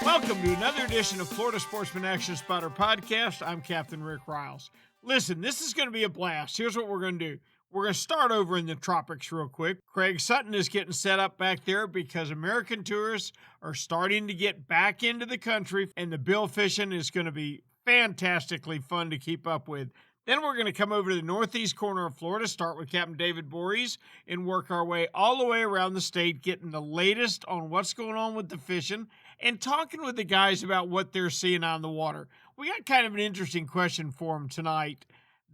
Welcome to another edition of Florida Sportsman Action Spotter Podcast. I'm Captain Rick Riles. Listen, this is going to be a blast. Here's what we're going to do. We're going to start over in the tropics real quick. Craig Sutton is getting set up back there because American tourists are starting to get back into the country, and the bill fishing is going to be fantastically fun to keep up with. Then we're going to come over to the northeast corner of Florida, start with Captain David Voorhees, and work our way all the way around the state, getting the latest on what's going on with the fishing and talking with the guys about what they're seeing on the water. We got kind of an interesting question for them tonight.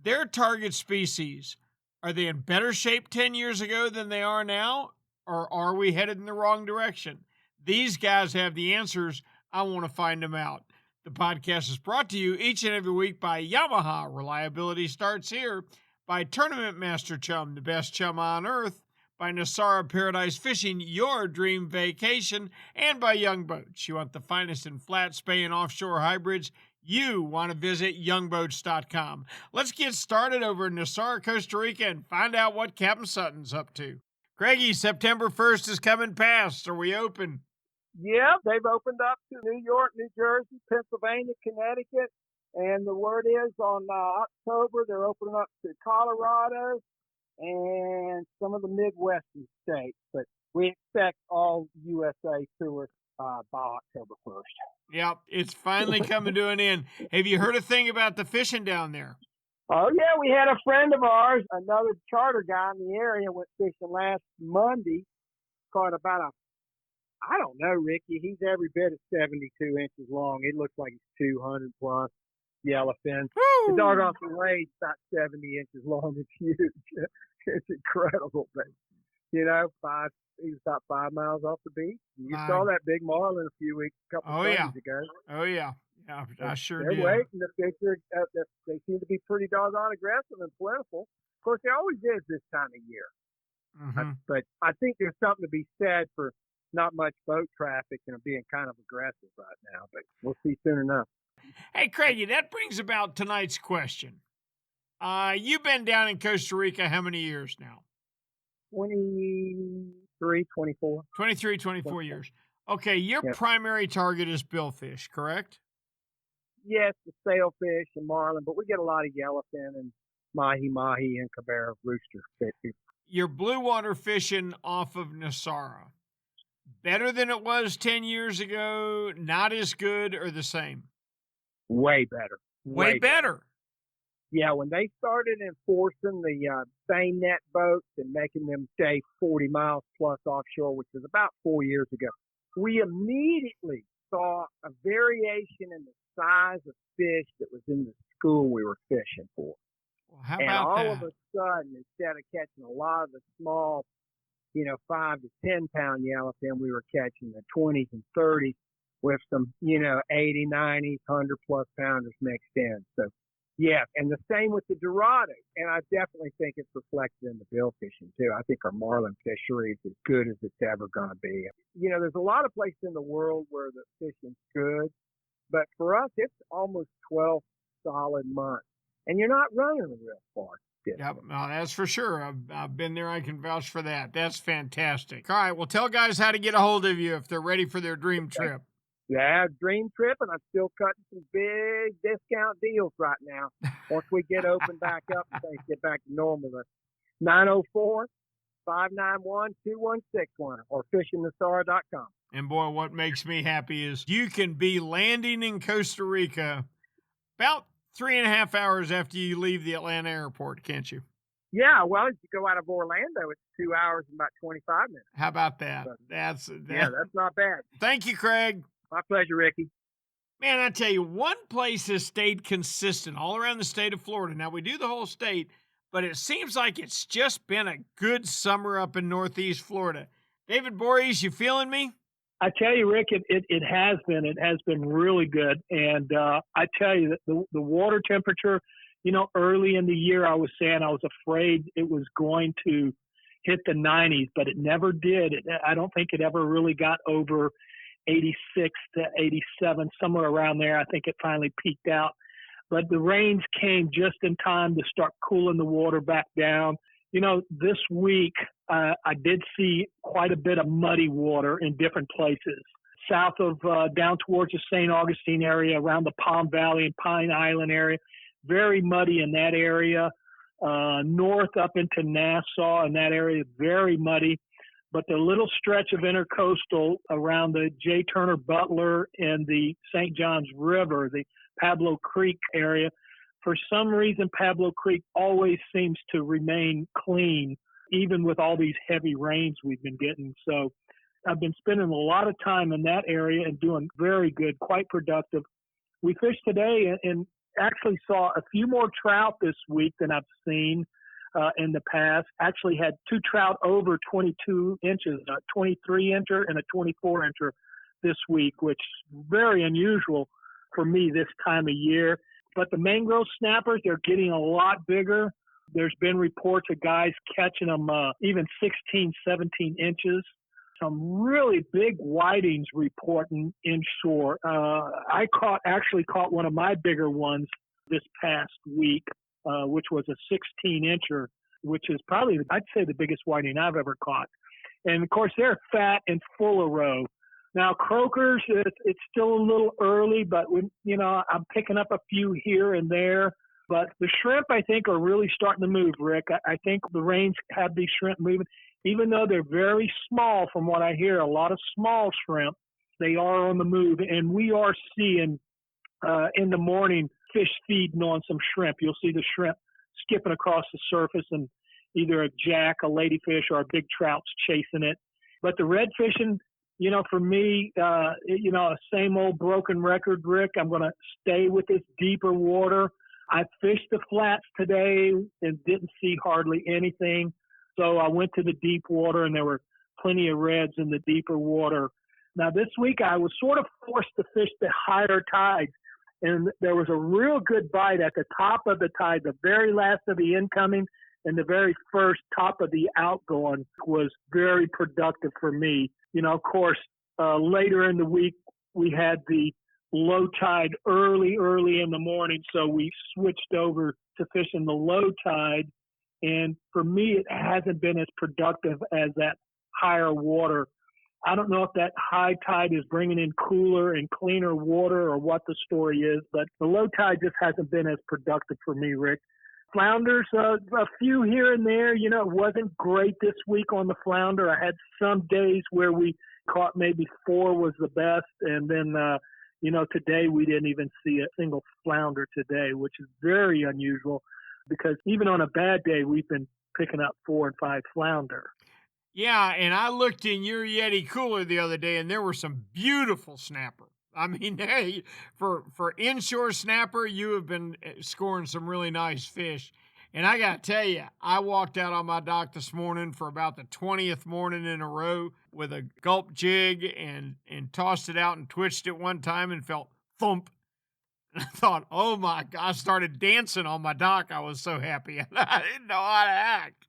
Their target species, are they in better shape 10 years ago than they are now, or are we headed in the wrong direction? These guys have the answers. I want to find them out. The podcast is brought to you each and every week by Yamaha. Reliability starts here. By Tournament Master Chum, the best chum on earth. By Nosara Paradise Fishing, your dream vacation. And by Young Boats. You want the finest in flat, spay, and offshore hybrids? You want to visit youngboats.com. Let's get started over in Nosara, Costa Rica, and find out what Captain Sutton's up to. Craigie, September 1st is coming past. Are we open? Yeah, they've opened up to New York, New Jersey, Pennsylvania, Connecticut, and the word is on October they're opening up to Colorado and some of the Midwestern states. But we expect all USA tourists by October 1st. Yep, it's finally coming to an end. Have you heard a thing about the fishing down there? Oh, yeah, we had a friend of ours, another charter guy in the area, went fishing last Monday, caught about I don't know, Ricky. He's every bit of 72 inches long. It looks like he's 200 plus yellowfin. Woo! The dog off the wade's about 70 inches long. It's huge. It's incredible. But, you know, he was about 5 miles off the beach. You saw that big marlin a couple days ago. Oh, yeah. Yeah, I sure did. They're waiting. The fish they seem to be pretty doggone aggressive and plentiful. Of course, they always is this time of year. Mm-hmm. But I think there's something to be said for not much boat traffic and being kind of aggressive right now, but we'll see soon enough. Hey, Craigie, that brings about tonight's question. You've been down in Costa Rica how many years now? 23, 24. 23, 24 years. Okay, your primary target is billfish, correct? Yes, the sailfish and marlin, but we get a lot of yellowfin and mahi-mahi and cabera rooster fish. You're blue water fishing off of Nosara. Better than it was 10 years ago, not as good, or the same? Way better. Way better. Yeah, when they started enforcing the same net boats and making them stay 40 miles plus offshore, which was about 4 years ago, we immediately saw a variation in the size of fish that was in the school we were fishing for. Well, how and about all that? of a sudden, instead of catching a lot of the small 5 to 10 pound yellowfin, we were catching the 20s and 30s with some, 80, 90, 100 plus pounders mixed in. So, yeah. And the same with the Dorado. And I definitely think it's reflected in the bill fishing too. I think our marlin fishery is as good as it's ever going to be. There's a lot of places in the world where the fishing's good, but for us, it's almost 12 solid months. And you're not running real far. Yep, no, that's for sure. I've been there. I can vouch for that. That's fantastic. All right, well, tell guys how to get a hold of you if they're ready for their dream trip. Yeah, dream trip, and I'm still cutting some big discount deals right now. Once we get open back up and things get back to normal, the 904-591-2161 or fishingnosara.com. And boy, what makes me happy is you can be landing in Costa Rica about 3.5 hours after you leave the Atlanta airport, can't you? Yeah, well, if you go out of Orlando, it's 2 hours and about 25 minutes. How about that? So, that's not bad. Thank you, Craig. My pleasure, Ricky. Man, I tell you, one place has stayed consistent all around the state of Florida. Now, we do the whole state, but it seems like it's just been a good summer up in Northeast Florida. David Voorhees, you feeling me? I tell you, Rick, it has been. It has been really good. And I tell you that the water temperature, early in the year I was saying I was afraid it was going to hit the 90s, but it never did. I don't think it ever really got over 86 to 87, somewhere around there. I think it finally peaked out. But the rains came just in time to start cooling the water back down. This week I did see quite a bit of muddy water in different places. South of down towards the St. Augustine area, around the Palm Valley and Pine Island area, very muddy in that area. North up into Nassau in that area, very muddy. But the little stretch of intercoastal around the J. Turner Butler and the St. Johns River, the Pablo Creek area, for some reason, Pablo Creek always seems to remain clean, even with all these heavy rains we've been getting. So I've been spending a lot of time in that area and doing very good, quite productive. We fished today and actually saw a few more trout this week than I've seen in the past. Actually had 2 trout over 22 inches, a 23-incher and a 24-incher this week, which is very unusual for me this time of year. But the mangrove snappers, they're getting a lot bigger. There's been reports of guys catching them even 16, 17 inches. Some really big whitings reporting inshore. I actually caught one of my bigger ones this past week, which was a 16-incher, which is probably, I'd say, the biggest whiting I've ever caught. And, of course, they're fat and full of roe. Now, croakers, it's still a little early, but, I'm picking up a few here and there. But the shrimp, I think, are really starting to move, Rick. I think the rains have these shrimp moving. Even though they're very small, from what I hear, a lot of small shrimp, they are on the move. And we are seeing in the morning fish feeding on some shrimp. You'll see the shrimp skipping across the surface and either a jack, a ladyfish, or a big trout's chasing it. But the red fishing, for me, a same old broken record, Rick. I'm going to stay with this deeper water. I fished the flats today and didn't see hardly anything. So I went to the deep water, and there were plenty of reds in the deeper water. Now, this week I was sort of forced to fish the higher tides, and there was a real good bite at the top of the tide. The very last of the incoming and the very first top of the outgoing was very productive for me. Of course, later in the week, we had the low tide early in the morning, so we switched over to fishing the low tide. And for me, it hasn't been as productive as that higher water. I don't know if that high tide is bringing in cooler and cleaner water or what the story is, but the low tide just hasn't been as productive for me, Rick. Flounders, a few here and there. It wasn't great this week on the flounder. I had some days where we caught maybe 4 was the best, and then today we didn't even see a single flounder today, which is very unusual because even on a bad day, we've been picking up 4 and 5 flounder. Yeah, and I looked in your Yeti cooler the other day, and there were some beautiful snapper. I mean, hey, for inshore snapper, you have been scoring some really nice fish. And I got to tell you, I walked out on my dock this morning for about the 20th morning in a row with a gulp jig and tossed it out and twitched it one time and felt thump. And I thought, oh my God, I started dancing on my dock. I was so happy. I didn't know how to act.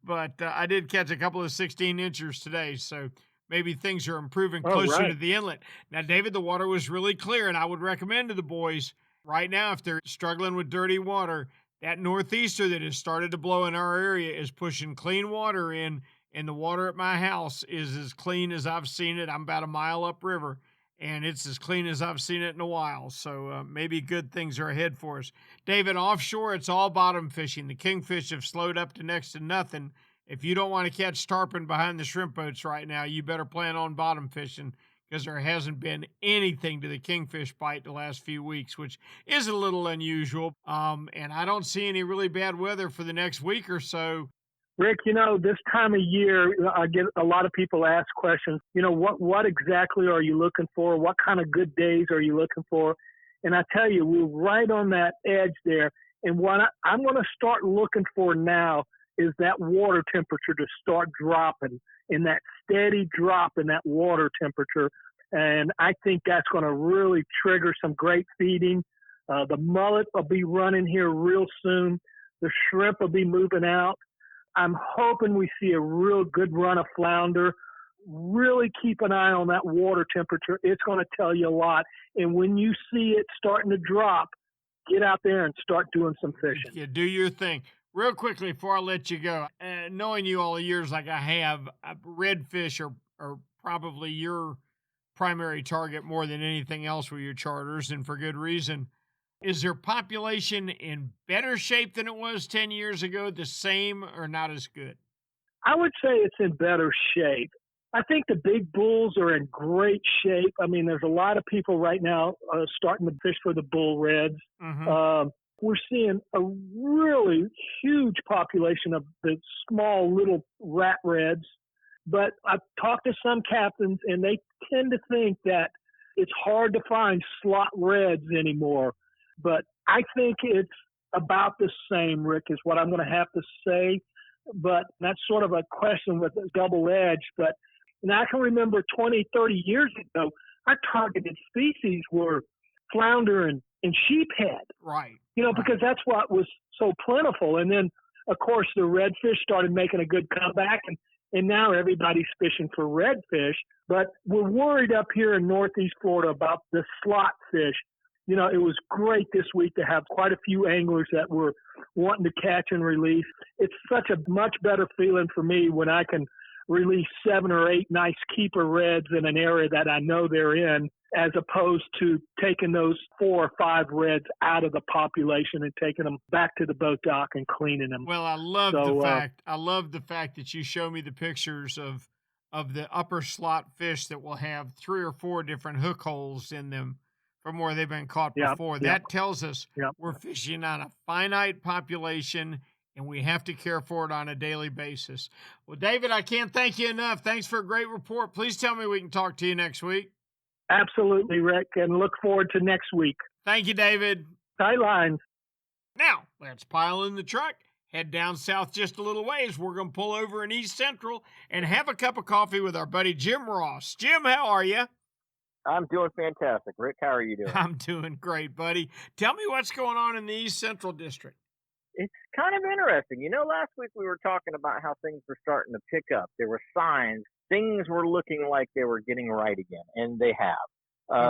But I did catch a couple of 16-inchers today, so maybe things are improving closer to the inlet. Now, David, the water was really clear, and I would recommend to the boys right now, if they're struggling with dirty water, that northeaster that has started to blow in our area is pushing clean water in, and the water at my house is as clean as I've seen it. I'm about a mile upriver, and it's as clean as I've seen it in a while. So maybe good things are ahead for us. David, offshore, it's all bottom fishing. The kingfish have slowed up to next to nothing. If you don't want to catch tarpon behind the shrimp boats right now, you better plan on bottom fishing because there hasn't been anything to the kingfish bite the last few weeks, which is a little unusual. And I don't see any really bad weather for the next week or so. Rick, this time of year, I get a lot of people ask questions. What exactly are you looking for? What kind of good days are you looking for? And I tell you, we're right on that edge there. And what I'm going to start looking for now is that water temperature to start dropping, and that steady drop in that water temperature. And I think that's going to really trigger some great feeding. The mullet will be running here real soon. The shrimp will be moving out. I'm hoping we see a real good run of flounder. Really keep an eye on that water temperature. It's going to tell you a lot. And when you see it starting to drop, get out there and start doing some fishing. Yeah, do your thing. Real quickly before I let you go, knowing you all the years like I have, redfish are probably your primary target more than anything else with your charters, and for good reason. Is their population in better shape than it was 10 years ago, the same, or not as good? I would say it's in better shape. I think the big bulls are in great shape. I mean, there's a lot of people right now starting to fish for the bull reds. Mm-hmm. We're seeing a really huge population of the small little rat reds. But I've talked to some captains, and they tend to think that it's hard to find slot reds anymore. But I think it's about the same, Rick, is what I'm going to have to say. But that's sort of a question with a double edge. But and I can remember 20, 30 years ago, our targeted species were flounder and sheephead. Right. Because that's what was so plentiful. And then, of course, the redfish started making a good comeback, and now everybody's fishing for redfish. But we're worried up here in Northeast Florida about the slot fish. It was great this week to have quite a few anglers that were wanting to catch and release. It's such a much better feeling for me when I can release 7 or 8 nice keeper reds in an area that I know they're in, as opposed to taking those 4 or 5 reds out of the population and taking them back to the boat dock and cleaning them. Well, I love the fact that you show me the pictures of the upper slot fish that will have 3 or 4 different hook holes in them from where they've been caught before. That tells us we're fishing on a finite population, and we have to care for it on a daily basis. Well, David, I can't thank you enough. Thanks for a great report. Please tell me we can talk to you next week. Absolutely, Rick, and look forward to next week. Thank you, David. Tight lines. Now, let's pile in the truck, head down south just a little ways. We're going to pull over in East Central and have a cup of coffee with our buddy Jim Ross. Jim, how are you? I'm doing fantastic. Rick, how are you doing? I'm doing great, buddy. Tell me what's going on in the East Central District. It's kind of interesting. Last week we were talking about how things were starting to pick up. There were signs. Things were looking like they were getting right again, and they have.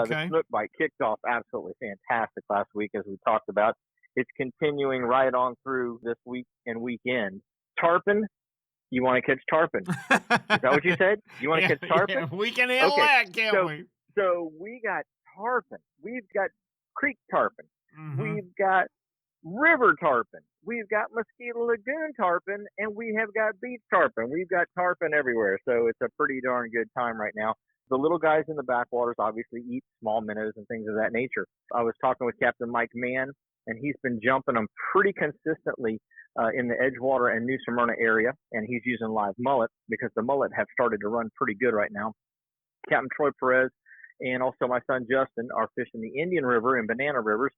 Okay. The snook bite kicked off absolutely fantastic last week, as we talked about. It's continuing right on through this week and weekend. Tarpon, you want to catch tarpon? Is that what you said? You want to catch tarpon? Yeah, we can handle that, can't we? So we got tarpon. We've got creek tarpon. Mm-hmm. We've got river tarpon. We've got Mosquito Lagoon tarpon, and we have got beach tarpon. We've got tarpon everywhere, so it's a pretty darn good time right now. The little guys in the backwaters obviously eat small minnows and things of that nature. I was talking with Captain Mike Mann, and he's been jumping them pretty consistently in the Edgewater and New Smyrna area, and he's using live mullet because the mullet have started to run pretty good right now. Captain Troy Perez and also my son Justin are fishing the Indian River and Banana Rivers,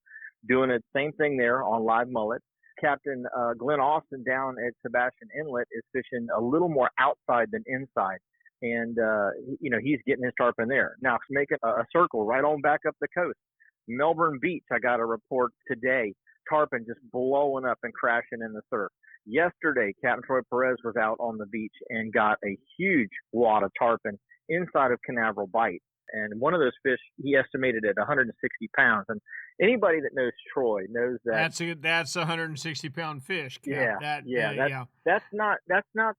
doing the same thing there on live mullet. Captain Glenn Austin down at Sebastian Inlet is fishing a little more outside than inside. And, he's getting his tarpon there. Now, make it a circle right on back up the coast. Melbourne Beach, I got a report today. Tarpon just blowing up and crashing in the surf. Yesterday, Captain Troy Perez was out on the beach and got a huge wad of tarpon inside of Canaveral Bight. And one of those fish, he estimated at 160 pounds. And anybody that knows Troy knows that that's a 160-pound fish. Cap. That's not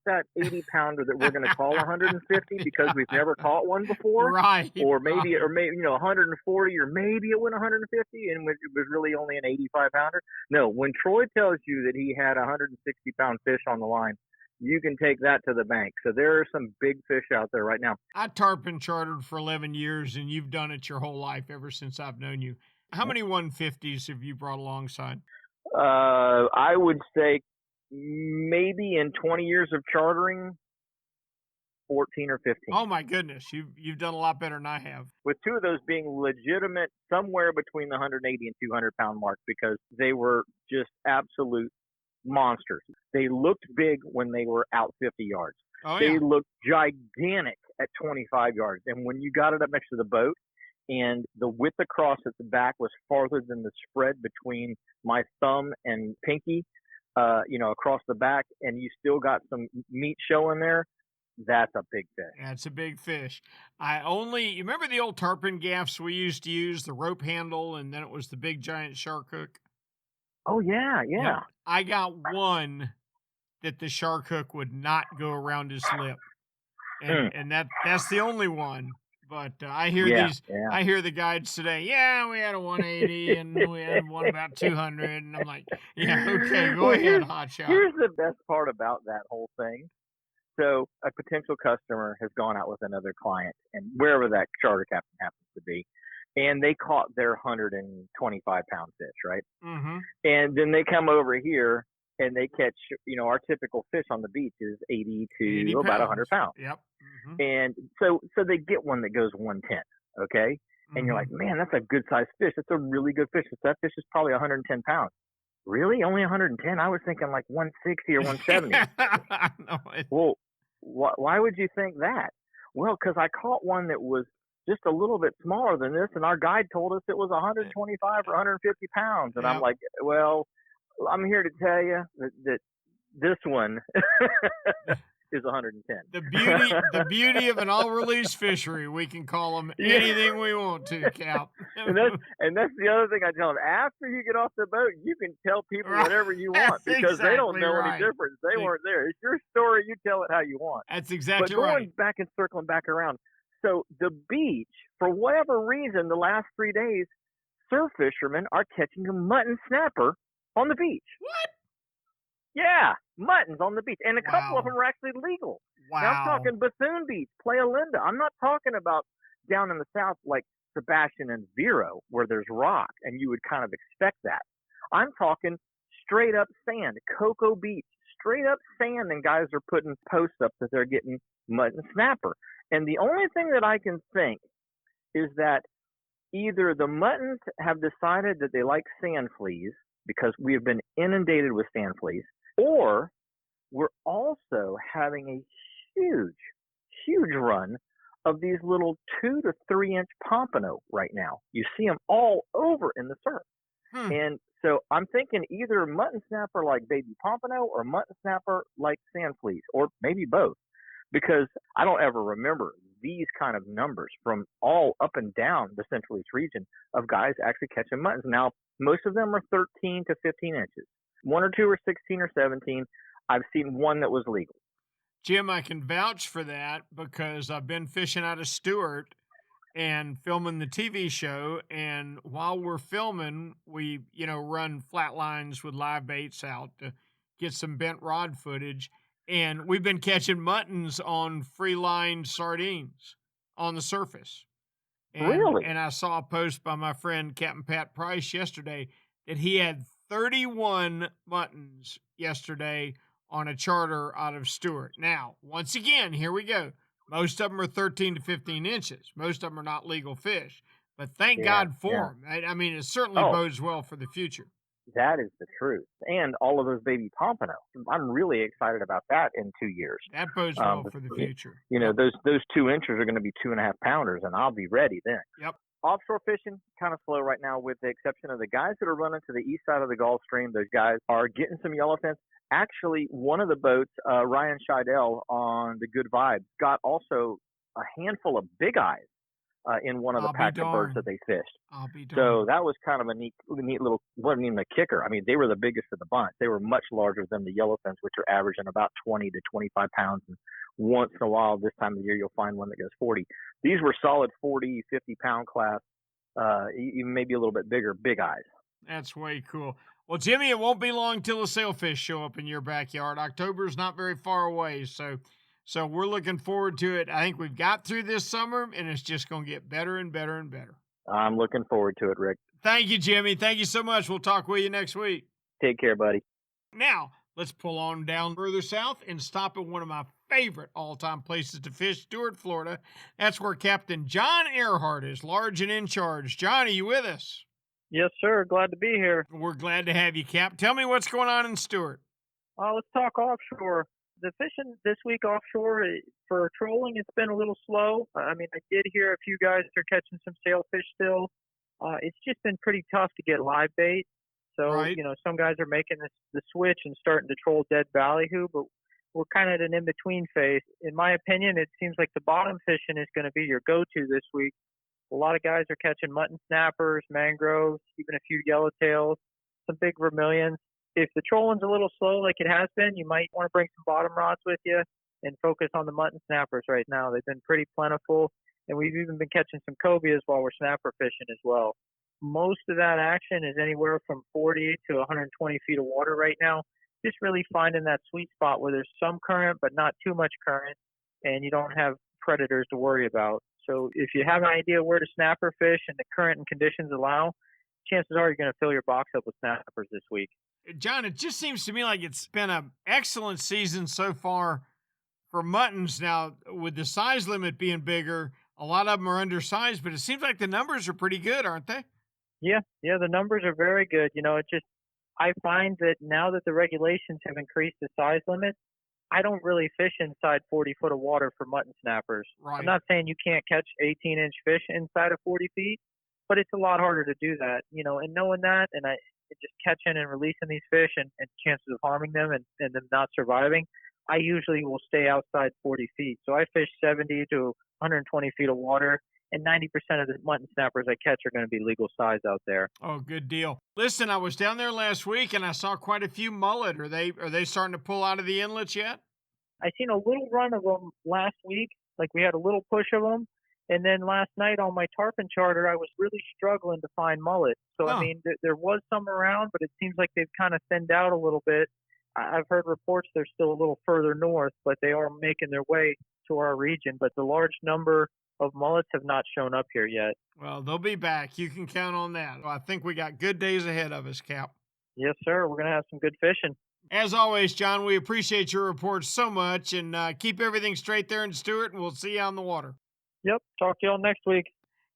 that 80-pounder that we're going to call 150 because we've never caught one before, right? Or maybe 140, or maybe it went 150, and it was really only an 85-pounder. No, when Troy tells you that he had a 160-pound fish on the line, you can take that to the bank. So there are some big fish out there right now. I tarpon chartered for 11 years, and you've done it your whole life ever since I've known you. How many 150s have you brought alongside? I would say maybe in 20 years of chartering, 14 or 15. Oh, my goodness. You've done a lot better than I have. With 2 of those being legitimate somewhere between the 180 and 200-pound mark because they were just absolute monsters. They looked big when they were out 50 yards. Oh, they looked gigantic at 25 yards. And when you got it up next to the boat and the width across at the back was farther than the spread between my thumb and pinky, across the back, and you still got some meat showing there, that's a big fish. That's a big fish. You remember the old tarpon gaffs we used to use, the rope handle, and then it was the big giant shark hook? Oh, yeah. I got one that the shark hook would not go around his lip. And that's the only one. But I hear I hear the guides today. Yeah, we had a 180 and we had one about 200, and I'm like, yeah, okay, go ahead, hotshot. Here's the best part about that whole thing. So a potential customer has gone out with another client, and wherever that charter captain happens to be, and they caught their 125-pound fish, right? Mm-hmm. And then they come over here and they catch, our typical fish on the beach is 80 to about 100 pounds. Yep. Mm-hmm. And so they get one that goes 110, okay? And you're like, man, that's a good sized fish. That's a really good fish. That fish is probably 110 pounds. Really? Only 110? I was thinking like 160 or 170. No, well, why would you think that? Well, because I caught one that was just a little bit smaller than this, and our guide told us it was 125 or 150 pounds. And I'm like, well, I'm here to tell you that this one is 110. The beauty of an all-release fishery, we can call them anything we want to, Cap. and that's the other thing I tell them. After you get off the boat, you can tell people whatever you want because they don't know any difference. They weren't there. It's your story. You tell it how you want. That's exactly right. But right. going back and circling back around, so the beach, for whatever reason, the last 3 days, surf fishermen are catching a mutton snapper on the beach. What? Yeah, muttons on the beach. And a couple of them are actually legal. Wow. Now I'm talking Bethune Beach, Playa Linda. I'm not talking about down in the south like Sebastian and Vero where there's rock and you would kind of expect that. I'm talking straight up sand, Cocoa Beach, straight up sand, and guys are putting posts up that they're getting mutton snapper. And the only thing that I can think is that either the muttons have decided that they like sand fleas because we have been inundated with sand fleas, or we're also having a huge run of these little 2 to 3 inch pompano right now. You see them all over in the surf. And so I'm thinking either mutton snapper like baby pompano or mutton snapper like sand fleas, or maybe both, because I don't ever remember these kind of numbers from all up and down the Central East region of guys actually catching muttons. Now, most of them are 13 to 15 inches. 1 or 2 are 16 or 17. I've seen one that was legal. Jim, I can vouch for that because I've been fishing out of Stewart and filming the TV show. And while we're filming, we, run flat lines with live baits out to get some bent rod footage. And we've been catching muttons on free line sardines on the surface. And, really? And I saw a post by my friend Captain Pat Price yesterday that he had 31 muttons yesterday on a charter out of Stewart. Now, once again, here we go. Most of them are 13 to 15 inches. Most of them are not legal fish. But thank God for them. I mean, it certainly bodes well for the future. That is the truth. And all of those baby pompano. I'm really excited about that in 2 years. That bodes well for the future. Those 2 inches are going to be 2.5 pounders, and I'll be ready then. Yep. Offshore fishing, kind of slow right now with the exception of the guys that are running to the east side of the Gulf Stream. Those guys are getting some yellowfins. Actually, one of the boats, Ryan Scheidel on the Good Vibes, got also a handful of big eyes in one of the packs of birds that they fished. I'll be darned. So that was kind of a neat little, wasn't even a kicker. I mean, they were the biggest of the bunch. They were much larger than the yellowfins, which are averaging about 20 to 25 pounds. And once in a while, this time of year, you'll find one that goes 40. These were solid 40, 50-pound class, even maybe a little bit bigger, big eyes. That's way cool. Well, Jimmy, it won't be long till the sailfish show up in your backyard. October's not very far away, so we're looking forward to it. I think we've got through this summer, and it's just going to get better and better and better. I'm looking forward to it, Rick. Thank you, Jimmy. Thank you so much. We'll talk with you next week. Take care, buddy. Now, let's pull on down further south and stop at one of my favorite all-time places to fish, Stewart, Florida. That's where Captain John Earhart is, large and in charge. John, are you with us? Yes, sir. Glad to be here. We're glad to have you, Cap. Tell me what's going on in Stewart. Let's talk offshore. The fishing this week offshore for trolling, it's been a little slow. I mean, I did hear a few guys are catching some sailfish still. It's just been pretty tough to get live bait. So, right. Some guys are making the switch and starting to troll dead ballyhoo, but we're kind of at an in-between phase. In my opinion, it seems like the bottom fishing is going to be your go-to this week. A lot of guys are catching mutton snappers, mangroves, even a few yellowtails, some big vermilions. if the trolling's a little slow like it has been, you might want to bring some bottom rods with you and focus on the mutton snappers right now. They've been pretty plentiful, and we've even been catching some cobias while we're snapper fishing as well. Most of that action is anywhere from 40 to 120 feet of water right now. Just really finding that sweet spot where there's some current but not too much current, and you don't have predators to worry about. So if you have an idea where to snapper fish and the current and conditions allow, chances are you're going to fill your box up with snappers this week. John, it just seems to me like it's been an excellent season so far for muttons. Now, with the size limit being bigger, a lot of them are undersized, but it seems like the numbers are pretty good, aren't they? Yeah, the numbers are very good. I find that now that the regulations have increased the size limit, I don't really fish inside 40 foot of water for mutton snappers. Right. I'm not saying you can't catch 18-inch fish inside of 40 feet, but it's a lot harder to do that, and knowing that, and just catching and releasing these fish and chances of harming them and them not surviving, I usually will stay outside 40 feet. So I fish 70 to 120 feet of water, and 90% of the mutton snappers I catch are going to be legal size out there. Oh, good deal. Listen, I was down there last week and I saw quite a few mullet. Are they starting to pull out of the inlets yet? I seen a little run of them last week. Like we had a little push of them. And then last night on my tarpon charter, I was really struggling to find mullet. So, I mean, there was some around, but it seems like they've kind of thinned out a little bit. I've heard reports they're still a little further north, but they are making their way to our region. But the large number of mullets have not shown up here yet. Well, they'll be back. You can count on that. I think we got good days ahead of us, Cap. Yes, sir. We're going to have some good fishing. As always, John, we appreciate your reports so much, and keep everything straight there in Stewart, and we'll see you on the water. Yep. Talk to y'all next week.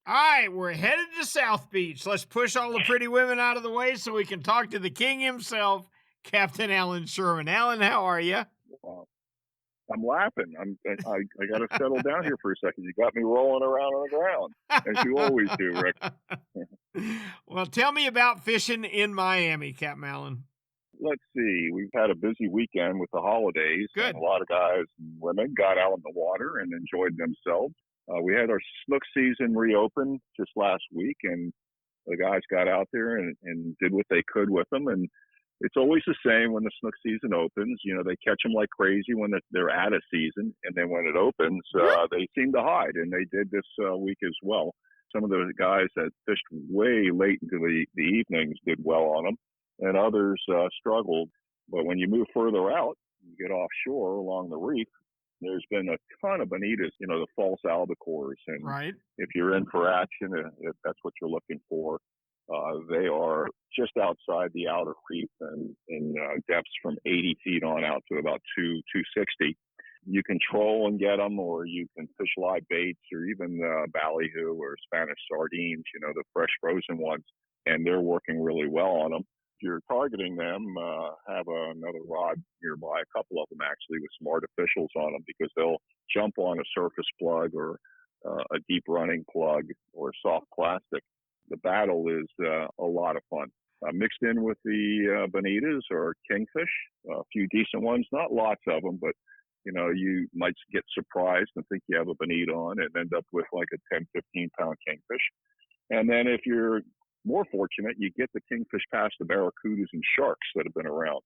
All right, we're headed to South Beach. Let's push all the pretty women out of the way so we can talk to the king himself, Captain Alan Sherman. Alan, how are you? I'm laughing. I got to settle down here for a second. You got me rolling around on the ground, as you always do, Rick. Well, tell me about fishing in Miami, Captain Allen. Let's see. We've had a busy weekend with the holidays. Good. And a lot of guys and women got out in the water and enjoyed themselves. We had our snook season reopen just last week, and the guys got out there and did what they could with them. And it's always the same when the snook season opens. They catch them like crazy when they're at a season, and then when it opens, they seem to hide, and they did this week as well. Some of the guys that fished way late into the evenings did well on them, and others struggled. But when you move further out, you get offshore along the reef, there's been a ton of bonitas, the false albacores. And right. If you're in for action, if that's what you're looking for, they are just outside the outer reef and in depths from 80 feet on out to about 260. You can troll and get them, or you can fish live baits, or even ballyhoo or Spanish sardines, the fresh frozen ones, and they're working really well on them. If you're targeting them, have another rod nearby, a couple of them actually, with some artificials on them, because they'll jump on a surface plug or a deep running plug or soft plastic. The battle is a lot of fun. Mixed in with the bonitas or kingfish, a few decent ones, not lots of them, but you might get surprised and think you have a bonita on and end up with like a 10, 15 pound kingfish. And then if you're more fortunate, you get the kingfish past the barracudas and sharks that have been around.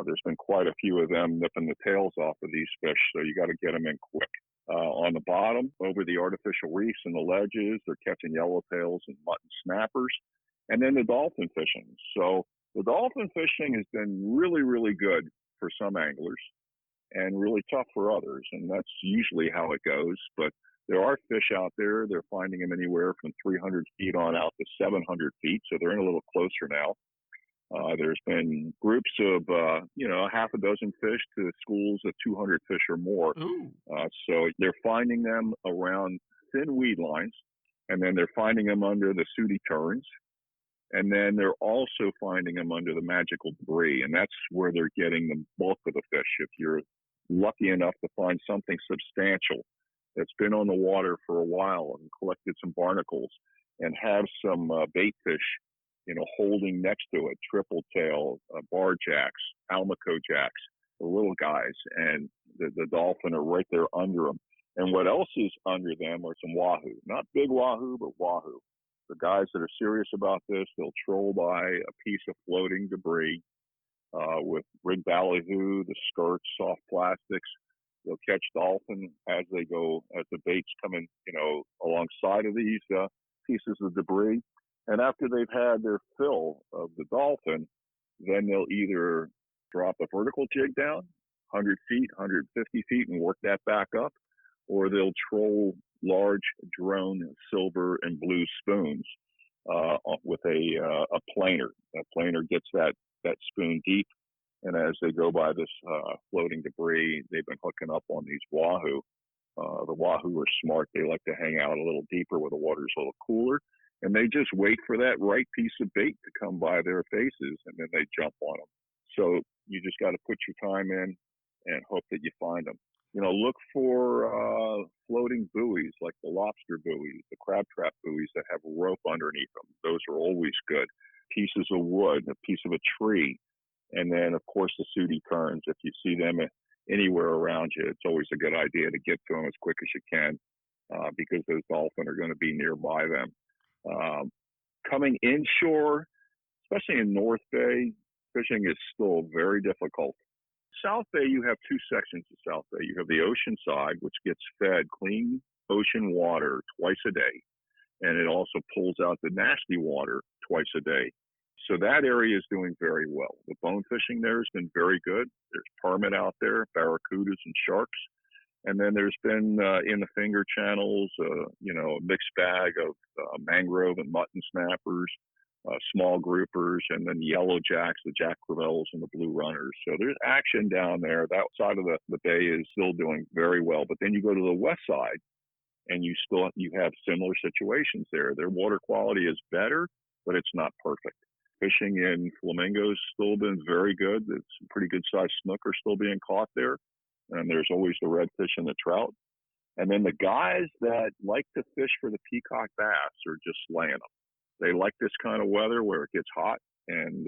There's been quite a few of them nipping the tails off of these fish, so you got to get them in quick. On the bottom, over the artificial reefs and the ledges, they're catching yellowtails and mutton snappers, and then the dolphin fishing. So the dolphin fishing has been really, really good for some anglers and really tough for others, and that's usually how it goes. But there are fish out there. They're finding them anywhere from 300 feet on out to 700 feet, so they're in a little closer now. There's been groups of, half a dozen fish to schools of 200 fish or more. So they're finding them around thin weed lines, and then they're finding them under the sooty terns, and then they're also finding them under the magical debris, and that's where they're getting the bulk of the fish. If you're lucky enough to find something substantial that's been on the water for a while and collected some barnacles and have some bait fish, holding next to it, triple tail, bar jacks, almaco jacks, the little guys, and the dolphin are right there under them. And what else is under them are some wahoo, not big wahoo, but wahoo. The guys that are serious about this, they'll troll by a piece of floating debris, with rig ballyhoo, the skirts, soft plastics. They'll catch dolphin as they go, as the bait's coming, alongside of these pieces of debris. And after they've had their fill of the dolphin, then they'll either drop a vertical jig down 100 feet, 150 feet and work that back up, or they'll troll large drone silver and blue spoons with a planer. A planer gets that spoon deep, and as they go by this floating debris, they've been hooking up on these wahoo. The wahoo are smart. They like to hang out a little deeper where the water's a little cooler, and they just wait for that right piece of bait to come by their faces, and then they jump on them. So you just got to put your time in and hope that you find them. Look for floating buoys like the lobster buoys, the crab trap buoys that have rope underneath them. Those are always good. Pieces of wood, a piece of a tree, and then, of course, the sooty terns. If you see them anywhere around you, it's always a good idea to get to them as quick as you can because those dolphin are going to be nearby them. Coming inshore, especially in North Bay, fishing is still very difficult. South Bay, you have two sections of South Bay. You have the ocean side, which gets fed clean ocean water twice a day, and it also pulls out the nasty water twice a day. So that area is doing very well. The bone fishing there has been very good. There's permit out there, barracudas and sharks. And then there's been in the finger channels, a mixed bag of mangrove and mutton snappers, small groupers, and then yellow jacks, the jack crevalles, and the blue runners. So there's action down there. That side of the bay is still doing very well. But then you go to the west side, and you have similar situations there. Their water quality is better, but it's not perfect. Fishing in Flamingo's still been very good. It's a pretty good sized snook are still being caught there. And there's always the redfish and the trout. And then the guys that like to fish for the peacock bass are just slaying them. They like this kind of weather where it gets hot, and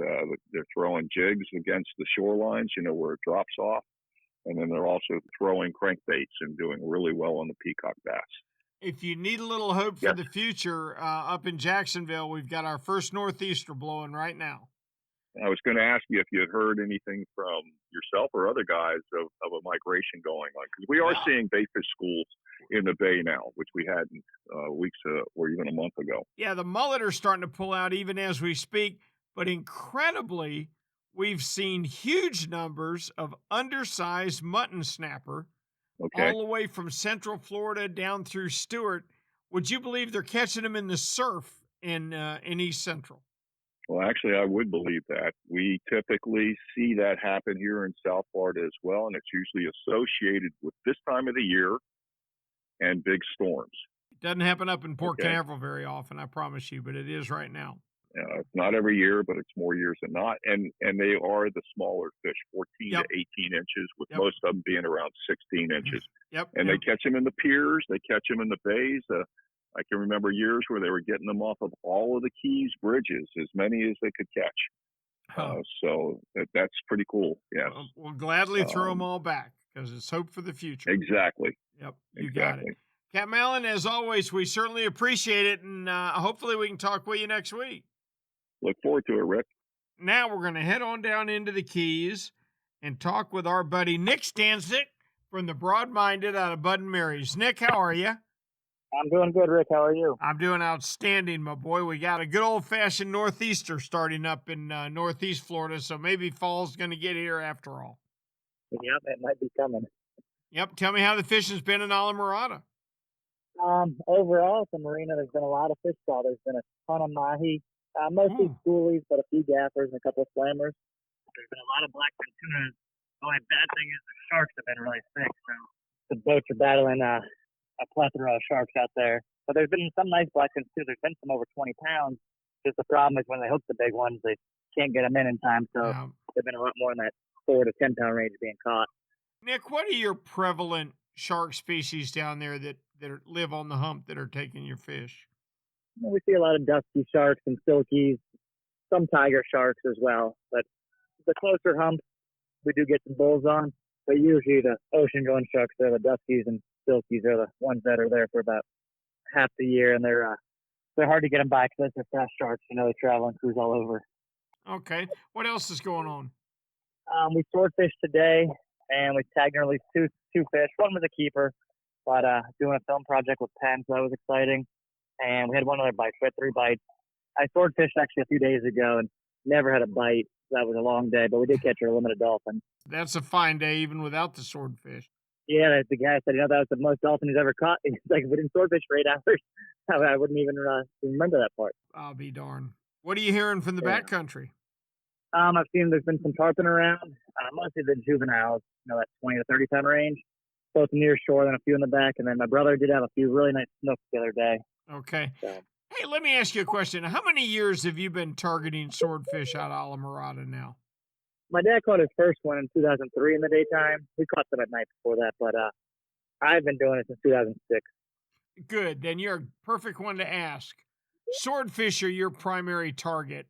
they're throwing jigs against the shorelines, where it drops off. And then they're also throwing crankbaits and doing really well on the peacock bass. If you need a little hope for the future, up in Jacksonville, we've got our first northeaster blowing right now. I was going to ask you if you had heard anything from yourself or other guys of a migration going on, because we are seeing baitfish schools in the bay now, which we hadn't weeks or even a month ago. Yeah, the mullet are starting to pull out even as we speak, but incredibly, we've seen huge numbers of undersized mutton snapper all the way from Central Florida down through Stewart. Would you believe they're catching them in the surf in East Central? Well, actually, I would believe that. We typically see that happen here in South Florida as well, and it's usually associated with this time of the year and big storms. It doesn't happen up in Port Canaveral very often, I promise you, but it is right now. It's not every year, but it's more years than not. And they are the smaller fish, 14 to 18 inches, with most of them being around 16 inches. And they catch them in the piers. They catch them in the bays. I can remember years where they were getting them off of all of the Keys bridges, as many as they could catch. So that's pretty cool. Yes. We'll gladly throw them all back because it's hope for the future. Exactly. Yep. You got it. Captain Allen, as always, we certainly appreciate it. And hopefully we can talk with you next week. Look forward to it, Rick. Now we're going to head on down into the Keys and talk with our buddy Nick Stanczyk from the Broad-Minded out of Bud and Mary's. Nick, how are you? I'm doing good, Rick. How are you? I'm doing outstanding, my boy. We got a good old-fashioned northeaster starting up in northeast Florida, so maybe fall's going to get here after all. Yep, it might be coming. Yep. Tell me how the fishing's been in Islamorada. Overall, at the marina, there's been a lot of fish caught. There's been a ton of mahi, mostly schoolies, but a few gaffers and a couple of slammers. There's been a lot of blackfin tunas. The only bad thing is the sharks have been really sick, so the boats are battling a plethora of sharks out there. But there's been some nice blackfins too. There's been some over 20 pounds. Just the problem is when they hook the big ones, they can't get them in time. So there's been a lot more in that 4 to 10 pound range being caught. Nick, what are your prevalent shark species down there that live on the hump that are taking your fish? We see a lot of dusky sharks and silkies, some tiger sharks as well. But the closer humps, we do get some bulls on. But usually the ocean-going sharks are the duskies, and silkies are the ones that are there for about half the year, and they're hard to get them by because they're fast sharks. They travel and cruise all over. Okay. What else is going on? We swordfished today, and we tagged and released two fish. One was a keeper, but doing a film project with Penn, so that was exciting. And we had one other bite. We had 3 bites. I swordfished actually a few days ago and never had a bite. That was a long day, but we did catch a limited dolphin. That's a fine day, even without the swordfish. Yeah, the guy said, that was the most dolphin he's ever caught. He's like, if we didn't swordfish for 8 hours, I wouldn't even remember that part. I'll be darned. What are you hearing from the backcountry? I've seen there's been some tarpon around, mostly the juveniles, that 20 to 30 pound range, both near shore and a few in the back. And then my brother did have a few really nice snooks the other day. Okay. So. Hey, let me ask you a question. How many years have you been targeting swordfish out of Alamorada now? My dad caught his first one in 2003 in the daytime. We caught them at night before that, but I've been doing it since 2006. Good. Then you're a perfect one to ask. Swordfish are your primary target.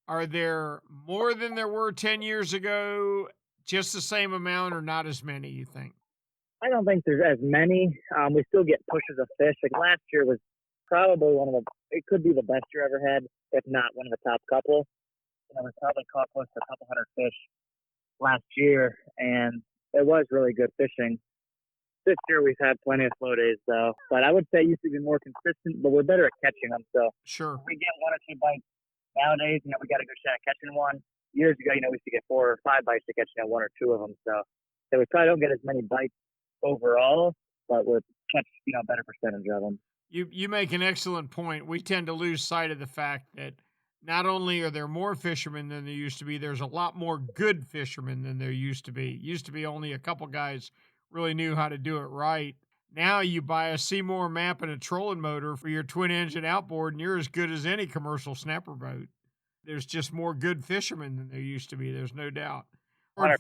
Are there more than there were 10 years ago, just the same amount, or not as many, you think? I don't think there's as many. We still get pushes of fish. Like last year was probably it could be the best year I ever had, if not one of the top couple. We probably caught close to a couple hundred fish last year, and it was really good fishing. This year we've had plenty of slow days, though. But I would say it used to be more consistent, but we're better at catching them. So sure, we get 1 or 2 bites nowadays. We got a good shot at catching one. Years ago, we used to get 4 or 5 bites to catch 1 or 2 of them. So we probably don't get as many bites overall, but we'll catch a better percentage of them. You make an excellent point. We tend to lose sight of the fact that not only are there more fishermen than there used to be, there's a lot more good fishermen than there used to be. Used to be only a couple guys really knew how to do it right. Now you buy a Seymour map and a trolling motor for your twin-engine outboard, and you're as good as any commercial snapper boat. There's just more good fishermen than there used to be. There's no doubt. 100%.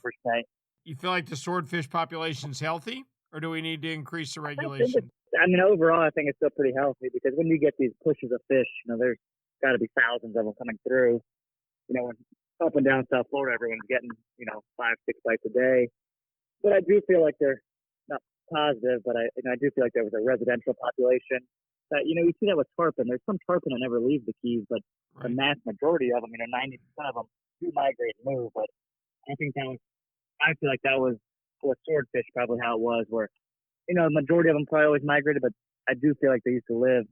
You feel like the swordfish population's healthy, or do we need to increase the regulation? Overall, I think it's still pretty healthy because when you get these pushes of fish, there's got to be thousands of them coming through. Up and down South Florida, everyone's getting, 5, 6 bites a day. But I do feel like they're not positive, but I do feel like there was a residential population. That, you see that with tarpon. There's some tarpon that never leave the Keys, but the mass majority of them, 90% of them do migrate and move. But I feel like that was with swordfish probably how it was, where, the majority of them probably always migrated, but I do feel like they used to live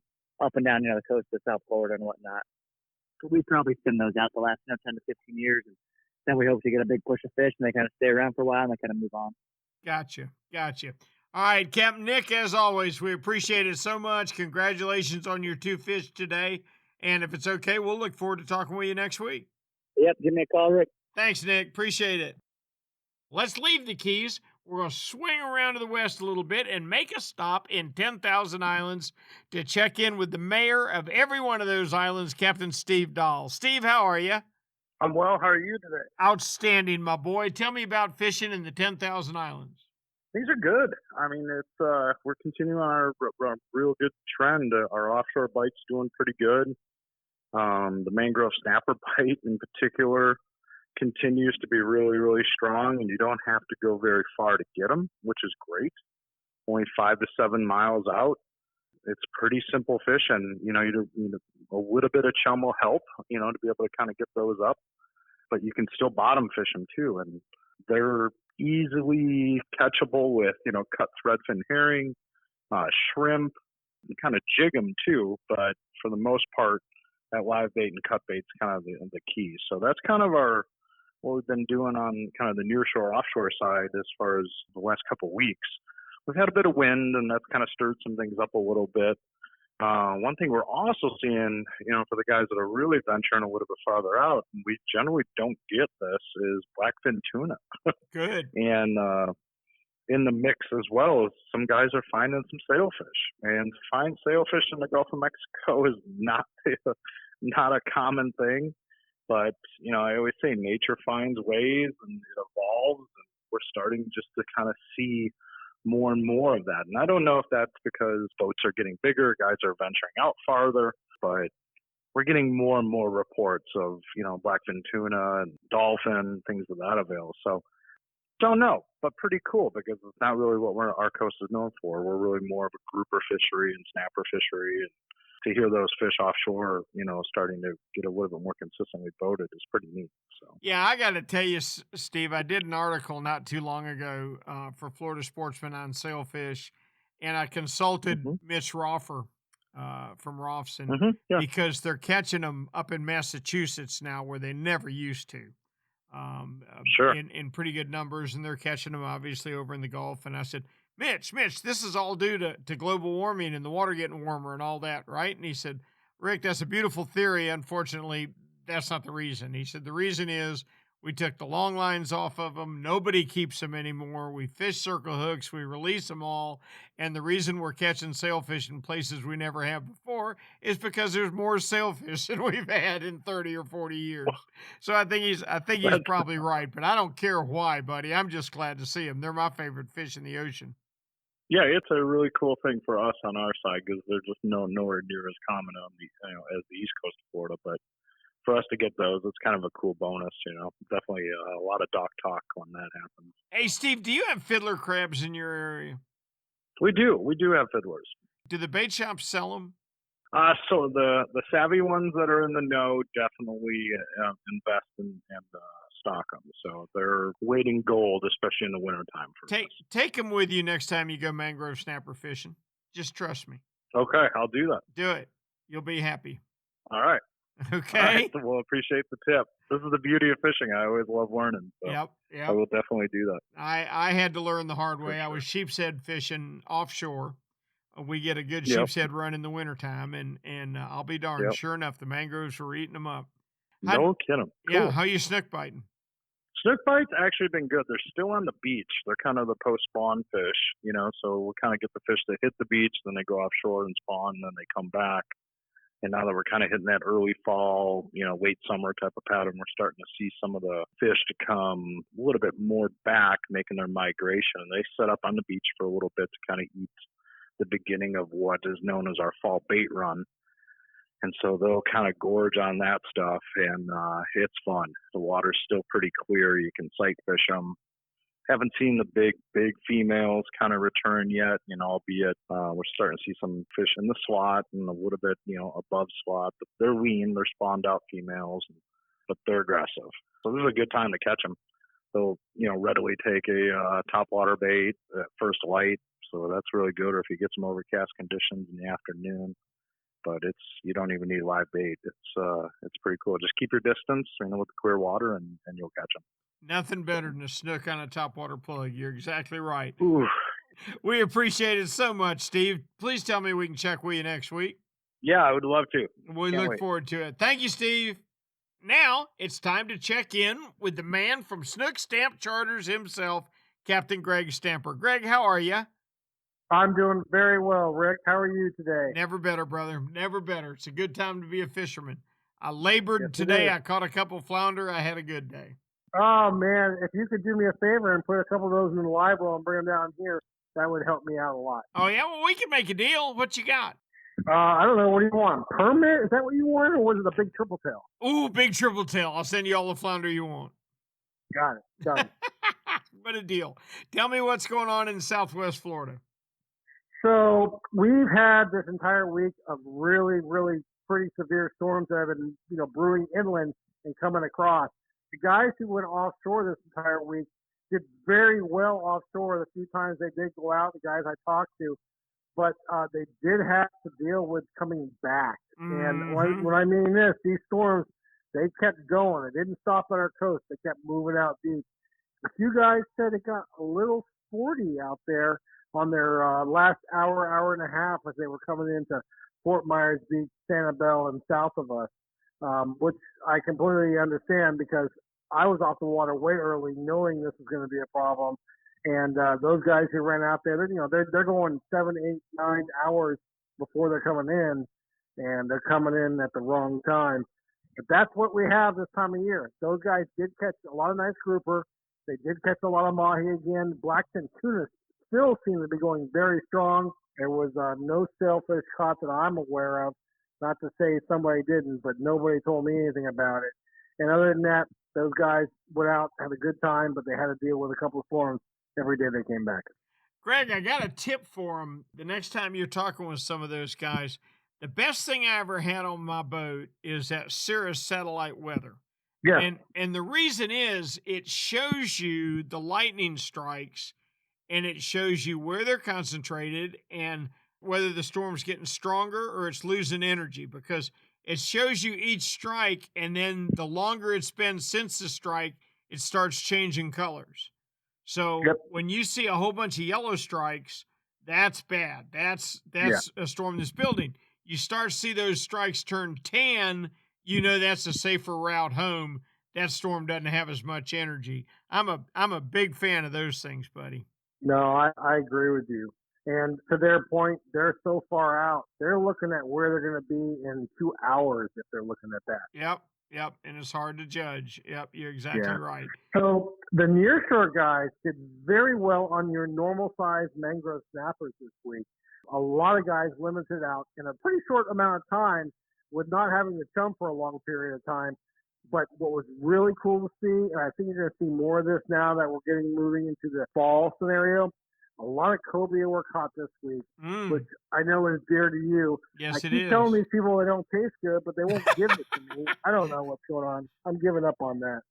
up and down, the coast of South Florida and whatnot. But we probably thinned those out the last 10 to 15 years, and then we hope to get a big push of fish, and they kind of stay around for a while, and they kind of move on. Gotcha. All right, Captain Nick, as always, we appreciate it so much. Congratulations on your 2 fish today. And if it's okay, we'll look forward to talking with you next week. Yep, give me a call, Rick. Thanks, Nick. Appreciate it. Let's leave the Keys. We're going to swing around to the west a little bit and make a stop in 10,000 Islands to check in with the mayor of every one of those islands, Captain Steve Dahl. Steve, how are you? I'm well. How are you today? Outstanding, my boy. Tell me about fishing in the 10,000 Islands. Things are good. It's we're continuing our real good trend. Our offshore bite's doing pretty good. The mangrove snapper bite in particular continues to be really, really strong, and you don't have to go very far to get them, which is great. Only 5 to 7 miles out. It's pretty simple fishing. A little bit of chum will help, to be able to kind of get those up, but you can still bottom fish them too, and they're easily catchable with, cut threadfin herring, shrimp. You kind of jig them too, but for the most part, that live bait and cut bait's kind of the key. So that's kind of what we've been doing on kind of the nearshore offshore side as far as the last couple of weeks. We've had a bit of wind, and that's kind of stirred some things up a little bit. One thing we're also seeing, for the guys that are really venturing a little bit farther out, and we generally don't get this, is blackfin tuna. Good. And in the mix as well, some guys are finding some sailfish. And to find sailfish in the Gulf of Mexico is not a common thing. But, I always say nature finds ways and it evolves. And we're starting just to kind of see more and more of that. And I don't know if that's because boats are getting bigger, guys are venturing out farther, but we're getting more and more reports of, blackfin tuna and dolphin, things of that avail. So don't know, but pretty cool because it's not really what our coast is known for. We're really more of a grouper fishery and snapper fishery. And to hear those fish offshore, starting to get a little bit more consistently boated is pretty neat. So Yeah, I got to tell you, Steve, I did an article not too long ago for Florida Sportsman on sailfish, and I consulted Mitch Roffer from Rolfson because they're catching them up in Massachusetts now where they never used to. In pretty good numbers, and they're catching them obviously over in the Gulf. And I said, Mitch, this is all due to global warming and the water getting warmer and all that, right? And he said, Rick, that's a beautiful theory. Unfortunately, that's not the reason. He said, the reason is we took the long lines off of them. Nobody keeps them anymore. We fish circle hooks. We release them all. And the reason we're catching sailfish in places we never have before is because there's more sailfish than we've had in 30 or 40 years. So I think he's probably right, but I don't care why, buddy. I'm just glad to see them. They're my favorite fish in the ocean. Yeah, it's a really cool thing for us on our side because they're just nowhere near as common on as the East Coast of Florida. But for us to get those, it's kind of a cool bonus, Definitely a lot of dock talk when that happens. Hey, Steve, do you have fiddler crabs in your area? We do. We do have fiddlers. Do the bait shops sell them? So the savvy ones that are in the know definitely invest and stock them. So they're waiting gold, especially in the wintertime. Take them with you next time you go mangrove snapper fishing. Just trust me. Okay, I'll do that. Do it. You'll be happy. All right. Okay. All right, well, appreciate the tip. This is the beauty of fishing. I always love learning. So Yep. I will definitely do that. I had to learn the hard way. I was sheepshead fishing offshore. We get a good sheepshead run in the wintertime, and I'll be darned. Sure enough, the mangroves were eating them up. No kidding. Cool. Yeah, how you snook biting? Snook bites actually been good. They're still on the beach. They're kind of the post-spawn fish, so we'll kind of get the fish that hit the beach, then they go offshore and spawn, and then they come back. And now that we're kind of hitting that early fall, late summer type of pattern, we're starting to see some of the fish to come a little bit more back, making their migration. And they set up on the beach for a little bit to kind of eat the beginning of what is known as our fall bait run. And so they'll kind of gorge on that stuff, and it's fun. The water's still pretty clear. You can sight fish them. Haven't seen the big females kind of return yet, albeit we're starting to see some fish in the slot and a little bit, above slot. But they're lean. They're spawned out females, but they're aggressive. So this is a good time to catch them. They'll, readily take a topwater bait at first light. So that's really good. Or if you get some overcast conditions in the afternoon. But you don't even need live bait. It's pretty cool. Just keep your distance, with the clear water, and you'll catch them. Nothing better than a snook on a topwater plug. You're exactly right. Ooh. We appreciate it so much, Steve. Please tell me we can check with you next week. Yeah, I would love to. We look forward to it. Thank you, Steve. Now it's time to check in with the man from Snook Stamp Charters himself, Captain Greg Stamper. Greg, how are you? I'm doing very well, Rick. How are you today? Never better, brother. Never better. It's a good time to be a fisherman. I labored today. I caught a couple flounder. I had a good day. Oh, man. If you could do me a favor and put a couple of those in the live well and bring them down here, that would help me out a lot. Oh, yeah? Well, we can make a deal. What you got? I don't know. What do you want? Permit? Is that what you want, or was it a big triple tail? Ooh, big triple tail. I'll send you all the flounder you want. Got it. What a deal. Tell me what's going on in Southwest Florida. So we've had this entire week of really, really pretty severe storms that have been, brewing inland and coming across. The guys who went offshore this entire week did very well offshore the few times they did go out, the guys I talked to, but they did have to deal with coming back. And when I mean this, these storms, they kept going. They didn't stop on our coast. They kept moving out deep. A few guys said it got a little sporty out there on their last hour and a half as they were coming into Fort Myers Beach, Sanibel, and south of us, which I completely understand because I was off the water way early knowing this was going to be a problem. And those guys who ran out there, they're going 7, 8, 9 hours before they're coming in, and they're coming in at the wrong time. But that's what we have this time of year. Those guys did catch a lot of nice grouper. They did catch a lot of mahi again. Blackfin tuna still seem to be going very strong. There was no sailfish caught that I'm aware of. Not to say somebody didn't, but nobody told me anything about it. And other than that, those guys went out, had a good time, but they had to deal with a couple of storms every day they came back. Greg, I got a tip for them. The next time you're talking with some of those guys, The best thing I ever had on my boat is that Cirrus satellite weather. Yeah. And the reason is it shows you the lightning strikes, and it shows you where they're concentrated and whether the storm's getting stronger or it's losing energy, because it shows you each strike, and then the longer it's been since the strike, it starts changing colors. So when you see a whole bunch of yellow strikes, that's bad. That's a storm that's building. You start to see those strikes turn tan, you know that's a safer route home. That storm doesn't have as much energy. I'm a big fan of those things, buddy. No, I agree with you. And to their point, they're so far out. They're looking at where they're going to be in 2 hours if they're looking at that. Yep. And it's hard to judge. Yep, you're exactly right. So the nearshore guys did very well on your normal size mangrove snappers this week. A lot of guys limited out in a pretty short amount of time with not having to chum for a long period of time. But what was really cool to see, and I think you're going to see more of this now that we're moving into the fall scenario, a lot of cobia were caught this week, which I know is dear to you. Yes, I keep telling these people they don't taste good, but they won't give it to me. I don't know what's going on. I'm giving up on that.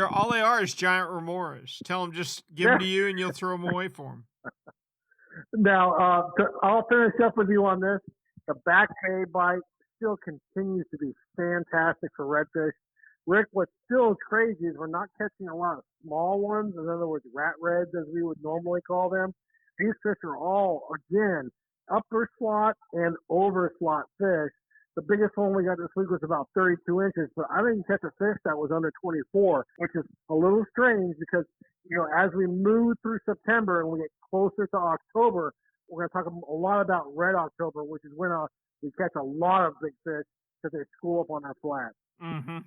All they are is giant remoras. Tell them just give them to you and you'll throw them away for them. Now, I'll finish up with you on this. The back bay bite still continues to be fantastic for redfish. Rick, what's still crazy is we're not catching a lot of small ones. In other words, rat reds, as we would normally call them. These fish are all, again, upper slot and over slot fish. The biggest one we got this week was about 32 inches, but I didn't catch a fish that was under 24, which is a little strange because, as we move through September and we get closer to October, we're going to talk a lot about red October, which is when we catch a lot of big fish because they school up on our flats. Mm-hmm.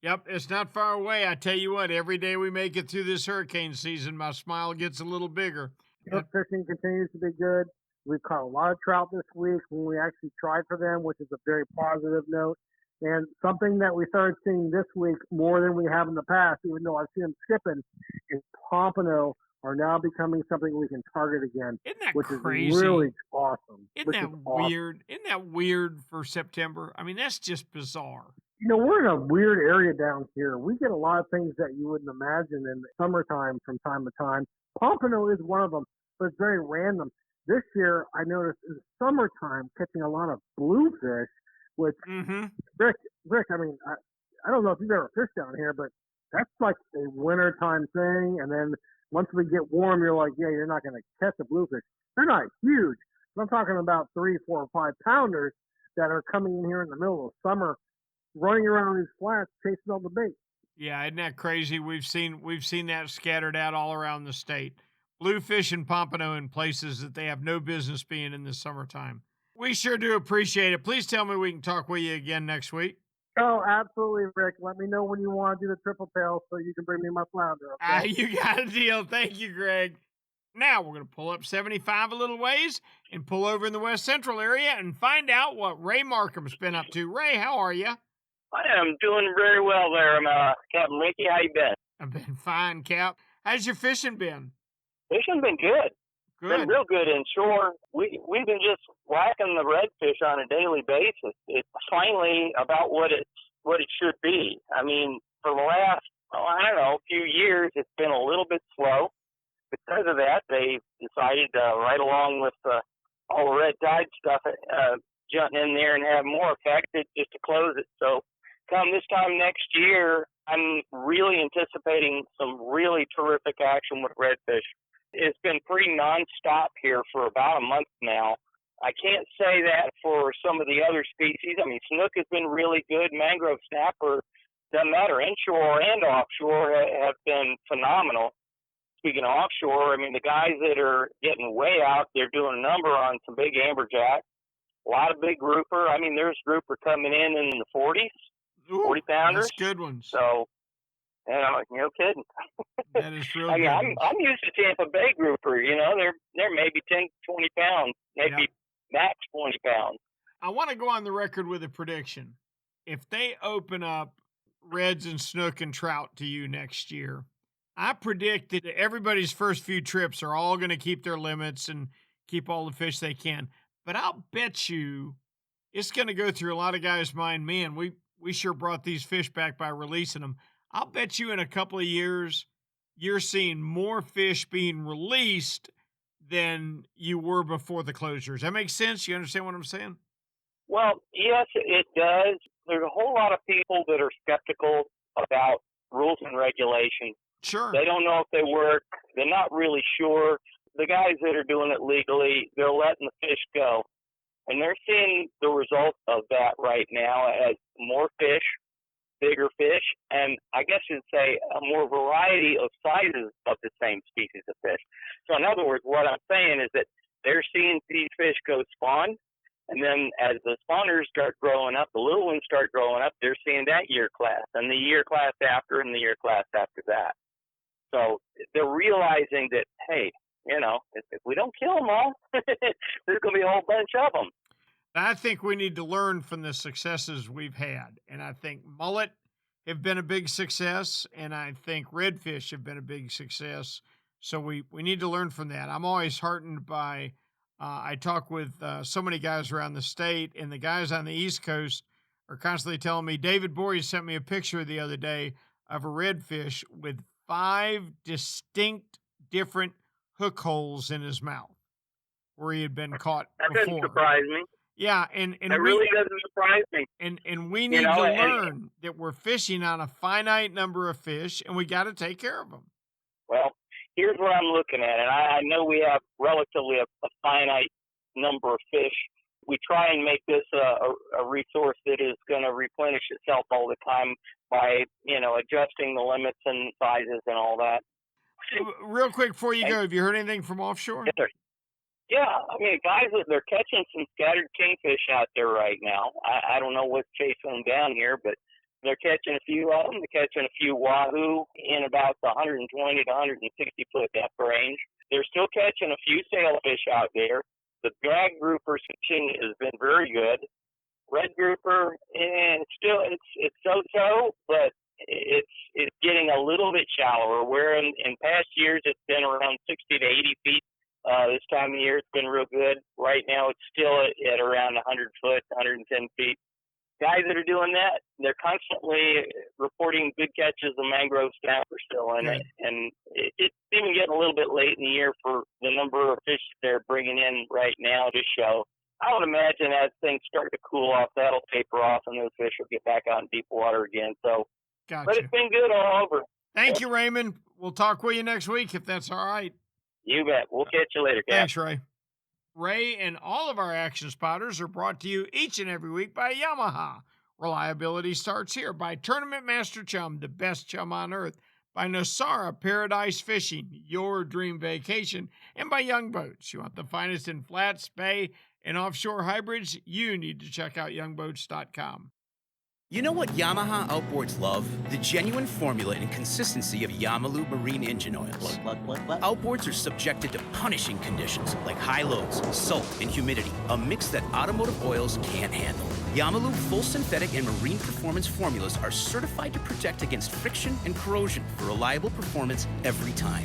Yep, it's not far away. I tell you what, every day we make it through this hurricane season, my smile gets a little bigger. Fishing continues to be good. We've caught a lot of trout this week when we actually tried for them, which is a very positive note. And something that we started seeing this week more than we have in the past, even though I've seen them skipping, is pompano are now becoming something we can target again. Isn't that which crazy? Is really awesome. Isn't that weird? Isn't that weird for September? I mean, that's just bizarre. We're in a weird area down here. We get a lot of things that you wouldn't imagine in the summertime from time to time. Pompano is one of them, but it's very random. This year, I noticed in the summertime catching a lot of bluefish, which, Rick, I mean, I don't know if you've ever fished down here, but that's like a wintertime thing. And then once we get warm, you're like, yeah, you're not going to catch a bluefish. They're not huge. I'm talking about 3, 4, 5 pounders that are coming in here in the middle of summer, running around these flats chasing all the bait. Yeah, isn't that crazy? We've seen that scattered out all around the state. Bluefish and pompano in places that they have no business being in the summertime. We sure do appreciate it. Please tell me we can talk with you again next week. Oh, absolutely, Rick. Let me know when you want to do the triple tail so you can bring me my flounder. Okay? You got a deal. Thank you, Greg. Now we're going to pull up 75 a little ways and pull over in the West Central area and find out what Ray Markham's been up to. Ray, how are you? I am doing very well there. I'm Captain Ricky. How you been? I've been fine, Cap. How's your fishing been? Fishing been good. Good. Been real good inshore. We've been just whacking the redfish on a daily basis. It's finally about what it should be. I mean, for the last few years, it's been a little bit slow. Because of that, they decided right along with all the red tide stuff, jumping in there and have more effective just to close it. So come this time next year, I'm really anticipating some really terrific action with redfish. It's been pretty nonstop here for about a month now. I can't say that for some of the other species. I mean, snook has been really good. Mangrove snapper, doesn't matter, inshore and offshore, have been phenomenal. Speaking of offshore, I mean, the guys that are getting way out, they're doing a number on some big amberjack. A lot of big grouper. I mean, there's grouper coming in the 40s, 40 pounders. That's good ones. So, no kidding. That is real I mean, good I'm used to Tampa Bay grouper. They're maybe 10, 20 pounds, maybe max 20 pounds. I want to go on the record with a prediction. If they open up reds and snook and trout to you next year, I predict that everybody's first few trips are all going to keep their limits and keep all the fish they can. But I'll bet you it's going to go through a lot of guys' mind. Man, we sure brought these fish back by releasing them. I'll bet you in a couple of years, you're seeing more fish being released than you were before the closures. Does that make sense? You understand what I'm saying? Well, yes, it does. There's a whole lot of people that are skeptical about rules and regulations. Sure. They don't know if they work. They're not really sure. The guys that are doing it legally, they're letting the fish go. And they're seeing the result of that right now as more fish, bigger fish, and I guess you'd say a more variety of sizes of the same species of fish. So in other words, what I'm saying is that they're seeing these fish go spawn, and then as the spawners start growing up, the little ones start growing up, they're seeing that year class, and the year class after, and the year class after that. So they're realizing that, hey, you know, if we don't kill them all, there's going to be a whole bunch of them. I think we need to learn from the successes we've had. And I think mullet have been a big success, and I think redfish have been a big success. So we need to learn from that. I'm always heartened by, I talk with so many guys around the state, and the guys on the East Coast are constantly telling me, David Bory sent me a picture the other day of a redfish with 5 distinct different hook holes in his mouth where he had been caught that before. Doesn't surprise me. Yeah, and it really doesn't surprise me. And we need to learn that we're fishing on a finite number of fish, and we got to take care of them. Well, here's what I'm looking at, and I know we have relatively a finite number of fish. We try and make this a resource that is going to replenish itself all the time by, you know, adjusting the limits and sizes and all that. Real quick before you go, have you heard anything from offshore? Yes, sir. Yeah, I mean, guys, they're catching some scattered kingfish out there right now. I don't know what's chasing them down here, but they're catching a few of them. They're catching a few wahoo in about the 120 to 160 foot depth range. They're still catching a few sailfish out there. The drag grouper fishing has been very good. Red grouper, and it's so-so, but it's getting a little bit shallower. Where in past years it's been around 60 to 80 feet. This time of year it's been real good. Right now it's still at around 100 foot, 110 feet. Guys that are doing that, they're constantly reporting good catches of mangrove snapper still in it. And it's even getting a little bit late in the year for the number of fish they're bringing in right now to show. I would imagine as things start to cool off, that'll taper off and those fish will get back out in deep water again. So, Gotcha. But it's been good all over. Thank you, Raymond. We'll talk with you next week if that's all right. You bet. We'll catch you later, Cap. Thanks, Ray. Ray and all of our action spotters are brought to you each and every week by Yamaha. Reliability starts here. By Tournament Master Chum, the best chum on earth. By Nosara Paradise Fishing, your dream vacation. And by Young Boats. You want the finest in flats, bay, and offshore hybrids? You need to check out youngboats.com. You know what Yamaha Outboards love? The genuine formula and consistency of Yamalu marine engine oils. Outboards are subjected to punishing conditions like high loads, salt, and humidity, a mix that automotive oils can't handle. Yamalu full synthetic and marine performance formulas are certified to protect against friction and corrosion for reliable performance every time.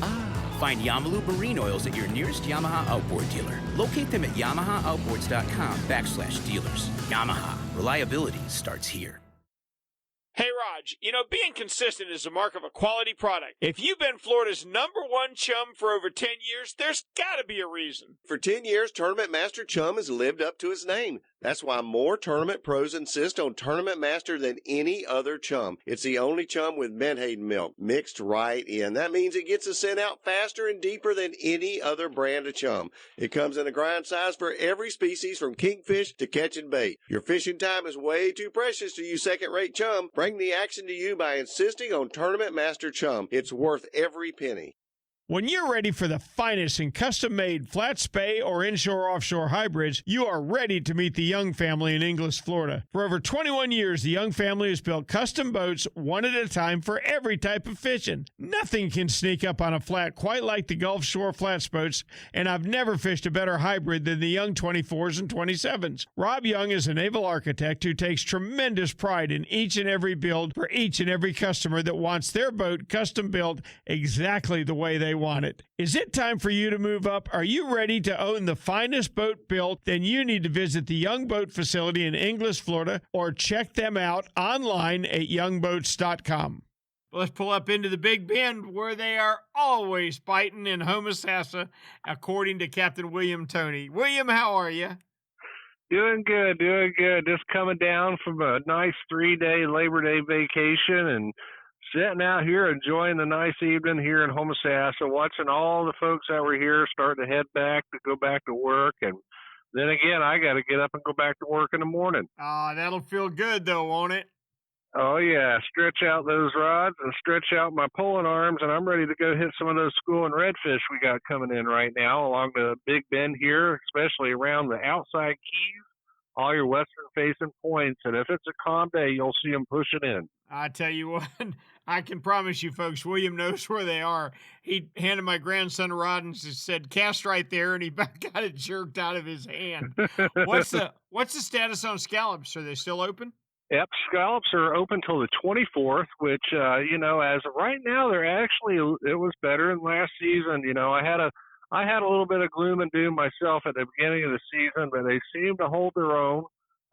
Find Yamalu marine oils at your nearest Yamaha Outboard dealer. Locate them at yamahaoutboards.com/dealers. Yamaha. Reliability starts here. Hey, Raj, you know, being consistent is a mark of a quality product. If you've been Florida's #1 chum for over 10 years, there's got to be a reason. For 10 years, Tournament Master Chum has lived up to its name. That's why more tournament pros insist on Tournament Master than any other chum. It's the only chum with menhaden milk mixed right in. That means it gets the scent out faster and deeper than any other brand of chum. It comes in a grind size for every species from kingfish to catching bait. Your fishing time is way too precious to you second-rate chum. Bring the action to you by insisting on Tournament Master Chum. It's worth every penny. When you're ready for the finest in custom-made flat spay or inshore-offshore hybrids, you are ready to meet the Young family in Inglis, Florida. For over 21 years, the Young family has built custom boats one at a time for every type of fishing. Nothing can sneak up on a flat quite like the Gulf Shore flats boats, and I've never fished a better hybrid than the Young 24s and 27s. Rob Young is a naval architect who takes tremendous pride in each and every build for each and every customer that wants their boat custom built exactly the way they they want it. Is it time for you to move up? Are you ready to own the finest boat built? Then you need to visit the Young Boat facility in Inglis, Florida, or check them out online at youngboats.com. Let's pull up into the Big Bend, where they are always biting in Homosassa, according to Captain William Toney. William, how are you? Doing good, doing good. Just coming down from a nice 3-day Labor Day vacation and sitting out here enjoying the nice evening here in Homosassa, watching all the folks that were here starting to head back to go back to work. And then again, I got to get up and go back to work in the morning. That'll feel good, though, won't it? Oh, yeah. Stretch out those rods and stretch out my pulling arms, and I'm ready to go hit some of those schooling redfish we got coming in right now along the Big Bend here, especially around the outside keys, all your western-facing points. And if it's a calm day, you'll see them pushing in. I tell you what, I can promise you folks, William knows where they are. He handed my grandson a rod and said, cast right there, and he got it jerked out of his hand. What's the status on scallops? Are they still open? Yep, scallops are open till the 24th, which, as of right now, it was better than last season. I had a little bit of gloom and doom myself at the beginning of the season, but they seem to hold their own.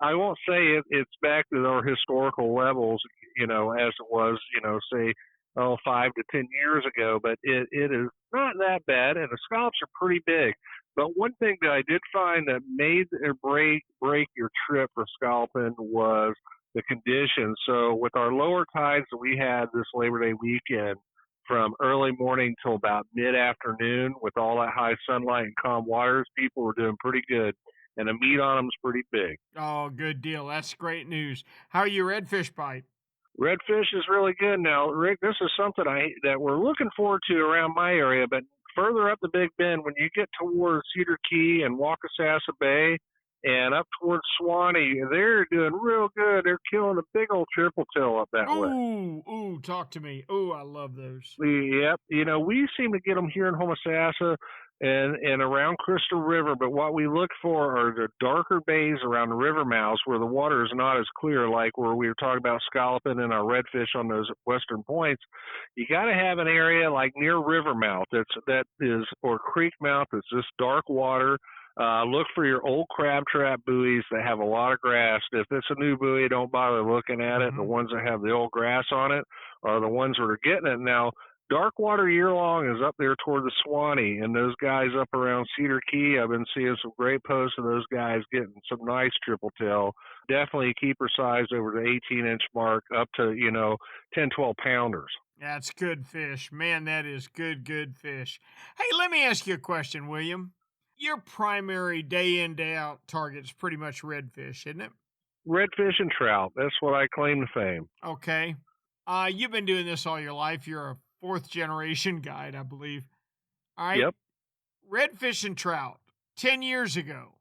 I won't say it's back to our historical levels, as it was, say, 5 to 10 years ago, but it is not that bad, and the scallops are pretty big. But one thing that I did find that made or break your trip for scalloping was the conditions. So with our lower tides that we had this Labor Day weekend, from early morning till about mid-afternoon, with all that high sunlight and calm waters, people were doing pretty good, and the meat on them is pretty big. Oh, good deal. That's great news. How are your redfish bite? Redfish is really good. Now, Rick, this is something that we're looking forward to around my area, but further up the Big Bend, when you get towards Cedar Key and Waukesassa Bay and up towards Swanee, they're doing real good. They're killing a big old triple tail up that way. Ooh, talk to me. Ooh, I love those. Yep. We seem to get them here in Homosassa and around Crystal River, but what we look for are the darker bays around the river mouths where the water is not as clear, like where we were talking about scalloping and our redfish on those western points. You got to have an area like near river mouth or creek mouth that's just dark water. Look for your old crab trap buoys that have a lot of grass. If it's a new buoy, don't bother looking at it. The ones that have the old grass on it are the ones that are getting it. Now, dark water year-long is up there toward the Swanee, and those guys up around Cedar Key, I've been seeing some great posts of those guys getting some nice triple tail. Definitely keeper size over the 18-inch mark up to, 10, 12 pounders. That's good fish. Man, that is good fish. Hey, let me ask you a question, William. Your primary day in, day out target is pretty much redfish, isn't it? Redfish and trout. That's what I claim to fame. Okay. You've been doing this all your life. You're a 4th generation guide, I believe. All right. Yep. Redfish and trout, 10 years ago,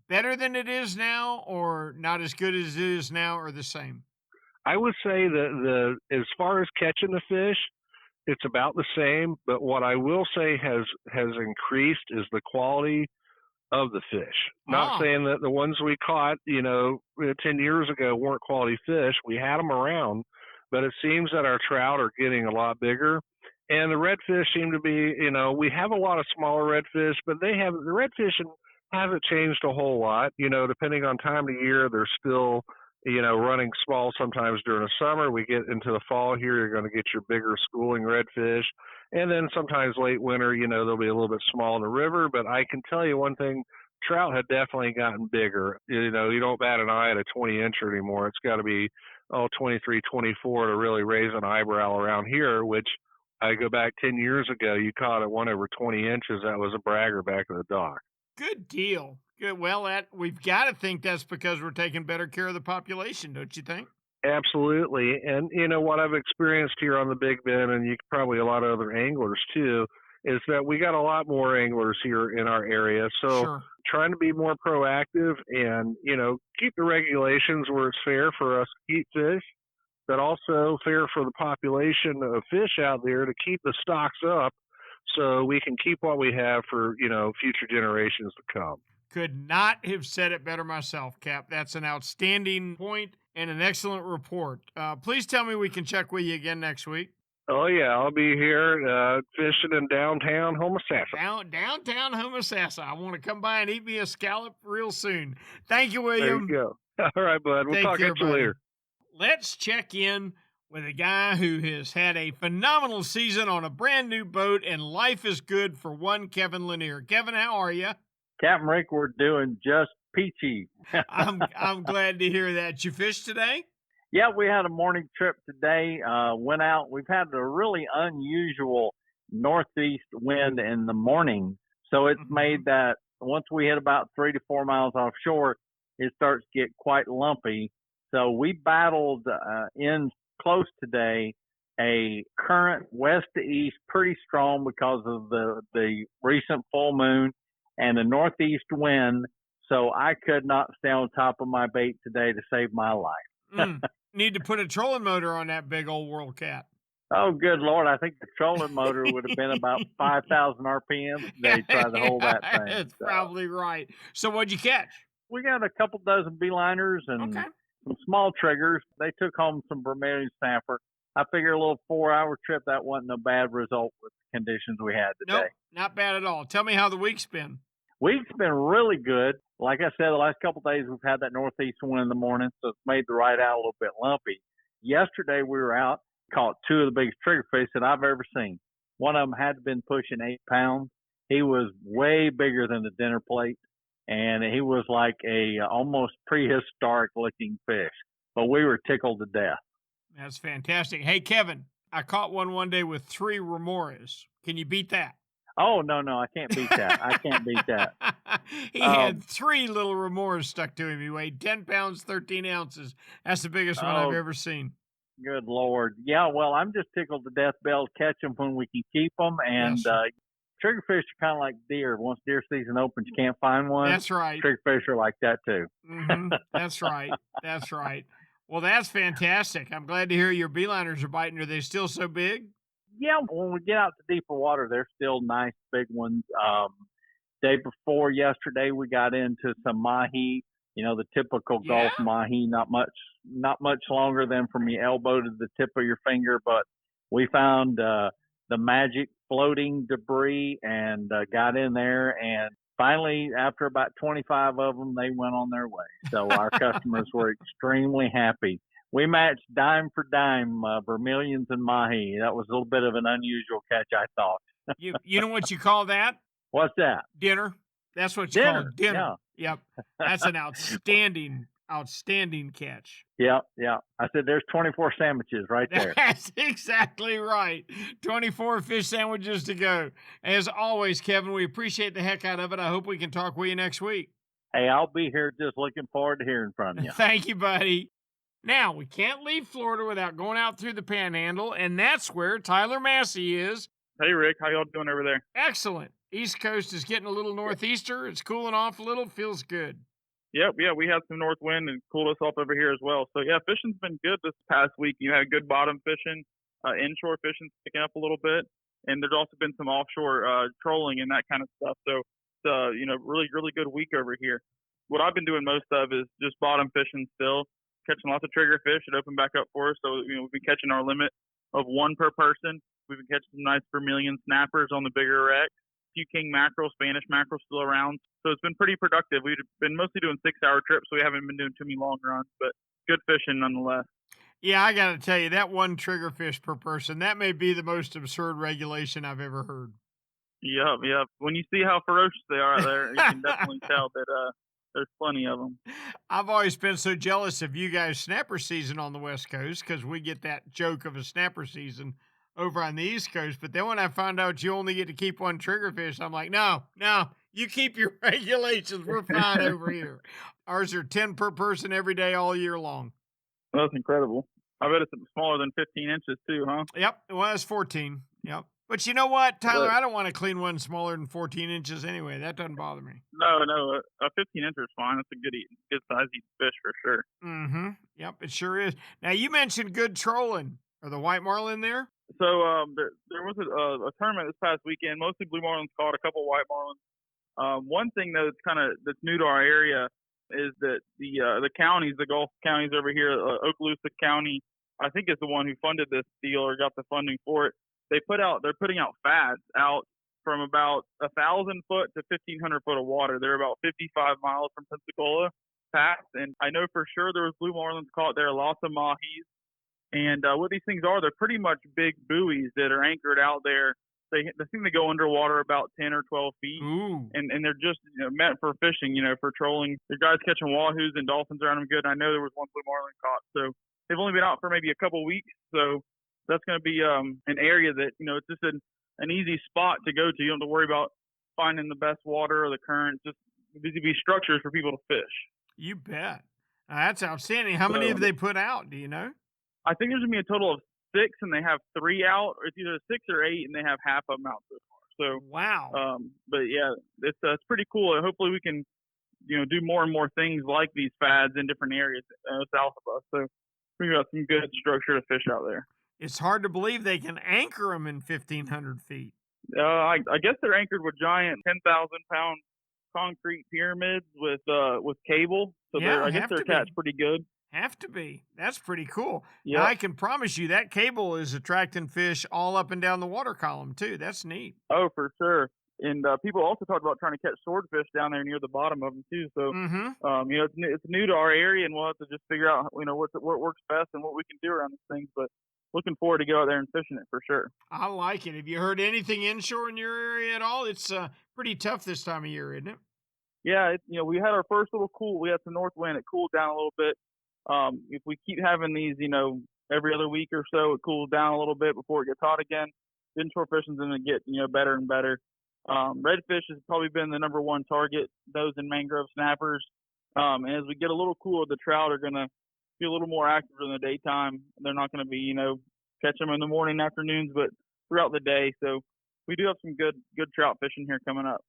better than it is now, or not as good as it is now, or the same? I would say that as far as catching the fish, it's about the same, but what I will say has increased is the quality of the fish. Not saying that the ones we caught, 10 years ago weren't quality fish. We had them around, but it seems that our trout are getting a lot bigger. And the redfish seem to be, we have a lot of smaller redfish, but the redfish hasn't changed a whole lot. Depending on time of year, they're still running small sometimes during the summer. We get into the fall here, you're going to get your bigger schooling redfish. And then sometimes late winter, they'll be a little bit small in the river. But I can tell you one thing, trout have definitely gotten bigger. You don't bat an eye at a 20-incher anymore. It's got to be, 23, 24 to really raise an eyebrow around here, which I go back 10 years ago, you caught at one over 20 inches. That was a bragger back in the dock. Good deal. Good. Well, we've got to think that's because we're taking better care of the population, don't you think? Absolutely. And, what I've experienced here on the Big Bend, and probably a lot of other anglers too, is that we got a lot more anglers here in our area. So trying to be more proactive and, keep the regulations where it's fair for us to keep fish, but also fair for the population of fish out there to keep the stocks up so we can keep what we have for, future generations to come. Could not have said it better myself, Cap. That's an outstanding point and an excellent report. Please tell me we can check with you again next week. Oh, yeah. I'll be here fishing in downtown Homosassa. Downtown Homosassa. I want to come by and eat me a scallop real soon. Thank you, There William. you go. All right, bud. We'll Take talk care, at you buddy. later. Let's check in with a guy who has had a phenomenal season on a brand new boat, and life is good for one Kevin Lanier. Kevin, how are you? Captain Rick, we're doing just peachy. I'm glad to hear that. You fished today? Yeah, we had a morning trip today. Went out. We've had a really unusual northeast wind in the morning, so it's made that once we hit about 3 to 4 miles offshore, it starts to get quite lumpy. So we battled in close today a current west to east, pretty strong because of the recent full moon and the northeast wind. So I could not stay on top of my bait today to save my life. Need to put a trolling motor on that big old World Cat. Oh, good Lord. I think the trolling motor would have been about 5,000 RPM today trying to hold that thing. That's probably right. So what'd you catch? We got a couple dozen beeliners and some small triggers. They took home some Vermilion snapper. I figure a little 4-hour trip, that wasn't a bad result with the conditions we had today. Nope, not bad at all. Tell me how the week's been. Week's been really good. Like I said, the last couple of days we've had that northeast wind in the morning, so it's made the ride out a little bit lumpy. Yesterday we were out, caught 2 of the biggest triggerfish that I've ever seen. One of them had been pushing 8 pounds. He was way bigger than the dinner plate, and he was like a almost prehistoric looking fish. But we were tickled to death. That's fantastic. Hey, Kevin, I caught one day with 3 remoras. Can you beat that? Oh, no, I can't beat that. I can't beat that. He had 3 little remoras stuck to him. He weighed 10 pounds, 13 ounces. That's the biggest one I've ever seen. Good Lord. Yeah, well, I'm just tickled to death to be able to catch them when we can keep them. And triggerfish are kind of like deer. Once deer season opens, you can't find one. That's right. Triggerfish are like that, too. That's right. That's right. Well, that's fantastic. I'm glad to hear your beeliners are biting. Are they still so big? Yeah, when we get out to deeper water, they're still nice, big ones. Day before yesterday, we got into some mahi, the typical Gulf mahi, not much longer than from your elbow to the tip of your finger, but we found the magic floating debris and got in there, and finally, after about 25 of them, they went on their way. So our customers were extremely happy. We matched dime for dime, vermilions and mahi. That was a little bit of an unusual catch, I thought. You know what you call that? What's that? Dinner. That's what you call dinner. Yeah. Yep. That's an outstanding catch. Yeah. I said there's 24 sandwiches right there. That's exactly right. 24 fish sandwiches to go. As always, Kevin, we appreciate the heck out of it. I hope we can talk with you next week. Hey, I'll be here, just looking forward to hearing from you. Thank you, buddy. Now, we can't leave Florida without going out through the Panhandle, and that's where Tyler Massey is. Hey, Rick. How y'all doing over there? Excellent. East Coast is getting a little northeaster. It's cooling off a little. Feels good. Yep. Yeah, we had some north wind and cooled us off over here as well. So, yeah, fishing's been good this past week. You had good bottom fishing. Inshore fishing's picking up a little bit. And there's also been some offshore trolling and that kind of stuff. So, it's really, really good week over here. What I've been doing most of is just bottom fishing still. Catching lots of trigger fish. It opened back up for us. So, we've been catching our limit of 1 per person. We've been catching some nice Vermilion snappers on the bigger wreck. A few king mackerel, Spanish mackerel still around. So it's been pretty productive. We've been mostly doing 6-hour trips, so we haven't been doing too many long runs, but good fishing nonetheless. Yeah, I got to tell you, that 1 trigger fish per person, that may be the most absurd regulation I've ever heard. Yep. When you see how ferocious they are out there, you can definitely tell that there's plenty of them. I've always been so jealous of you guys' snapper season on the West Coast because we get that joke of a snapper season over on the East Coast. But then when I found out you only get to keep 1 triggerfish, I'm like, no, you keep your regulations. We're fine over here. Ours are 10 per person every day, all year long. That's incredible. I bet it's smaller than 15 inches too, huh? Yep. Well, it's 14. Yep. But you know what, Tyler? I don't want to clean one smaller than 14 inches anyway. That doesn't bother me. No, a 15 incher is fine. That's a good size eating fish for sure. Mm-hmm. Yep, it sure is. Now, you mentioned good trolling. Are the white marlin there? So there was a tournament this past weekend. Mostly blue marlins caught, a couple white marlins. One thing though that's new to our area is that the counties, the Gulf counties over here, Okaloosa County I think is the one who funded this deal or got the funding for it. They're putting out fads out from about 1,000 foot to 1,500 foot of water. They're about 55 miles from Pensacola Pass, and I know for sure there was blue marlins caught there, lots of mahis. And what these things are, they're pretty much big buoys that are anchored out there. They seem to go underwater about 10 or 12 feet, and they're just meant for fishing, for trolling. The guys catching wahoos and dolphins around them good. I know there was one blue marlin caught, so they've only been out for maybe a couple weeks, so that's going to be an area that it's just an easy spot to go to. You don't have to worry about finding the best water or the current. Just these would be structures for people to fish. You bet. That's outstanding. How many have they put out? Do you know? I think there's going to be a total of 6, and they have 3 out, or it's either 6 or 8, and they have half of them out so far. So wow. But yeah, it's pretty cool. And hopefully we can, do more and more things like these fads in different areas south of us. So we got some good structure to fish out there. It's hard to believe they can anchor them in 1,500 feet. I guess they're anchored with giant 10,000-pound concrete pyramids with cable. So I guess they're attached pretty good. Have to be. That's pretty cool. Yeah. Now, I can promise you that cable is attracting fish all up and down the water column, too. That's neat. Oh, for sure. And people also talked about trying to catch swordfish down there near the bottom of them, too. So, it's new to our area, and we'll have to just figure out, what works best and what we can do around these things. But looking forward to go out there and fishing it for sure. I like it. Have you heard anything inshore in your area at all? It's pretty tough this time of year, isn't it? Yeah, we had our first little cool. We had some north wind. It cooled down a little bit. If we keep having these, every other week or so, it cools down a little bit before it gets hot again. Inshore fishing's going to get, better and better. Redfish has probably been the number one target, those in mangrove snappers. And as we get a little cooler, the trout are going to be a little more active in the daytime. They're not going to be, catch them in the morning, afternoons, but throughout the day. So we do have some good trout fishing here coming up.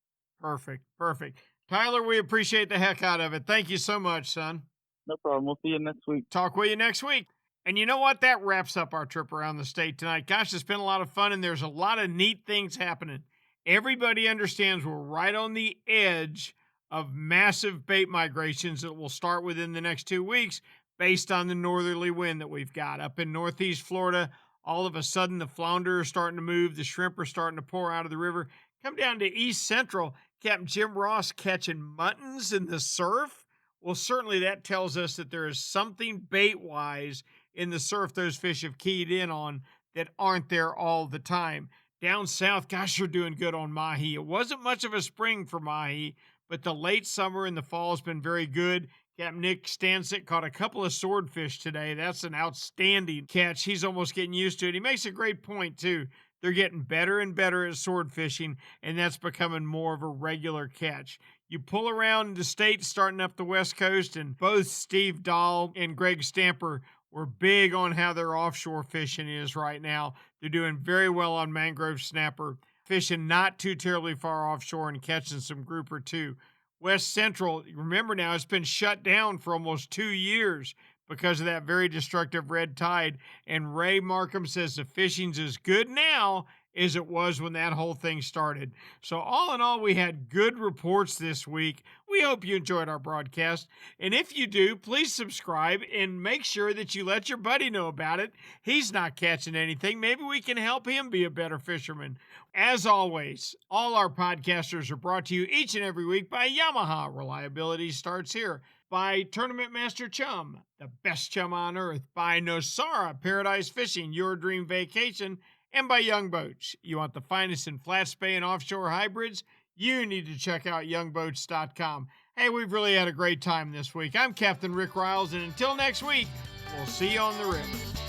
Perfect. Tyler, we appreciate the heck out of it. Thank you so much, son. No problem. We'll see you next week. Talk with you next week. And you know what? That wraps up our trip around the state tonight. Gosh, it's been a lot of fun, and there's a lot of neat things happening. Everybody understands we're right on the edge of massive bait migrations that will start within the next 2 weeks based on the northerly wind that we've got. Up in northeast Florida, all of a sudden the flounder are starting to move. The shrimp are starting to pour out of the river. Come down to east central, Captain Jim Ross catching muttons in the surf. Well, certainly that tells us that there is something bait-wise in the surf those fish have keyed in on that aren't there all the time. Down south, gosh, you're doing good on mahi. It wasn't much of a spring for mahi, but the late summer and the fall has been very good. Captain Nick Stansick caught a couple of swordfish today. That's an outstanding catch. He's almost getting used to it. He makes a great point, too. They're getting better and better at sword fishing, and that's becoming more of a regular catch. You pull around the state, starting up the West Coast, and both Steve Dahl and Greg Stamper were big on how their offshore fishing is right now. They're doing very well on mangrove snapper, fishing not too terribly far offshore and catching some grouper too. West Central, remember now, it's been shut down for almost 2 years because of that very destructive red tide. And Ray Markham says the fishing's as good now as it was when that whole thing started. So all in all, we had good reports this week. We hope you enjoyed our broadcast. And if you do, please subscribe and make sure that you let your buddy know about it. He's not catching anything. Maybe we can help him be a better fisherman. As always, all our podcasters are brought to you each and every week by Yamaha. Reliability starts here. By Tournament Master Chum, the best chum on earth. By Nosara, Paradise Fishing, your dream vacation. And by Young Boats. You want the finest in flat spay and offshore hybrids? You need to check out youngboats.com. Hey, we've really had a great time this week. I'm Captain Rick Riles, and until next week, we'll see you on the river.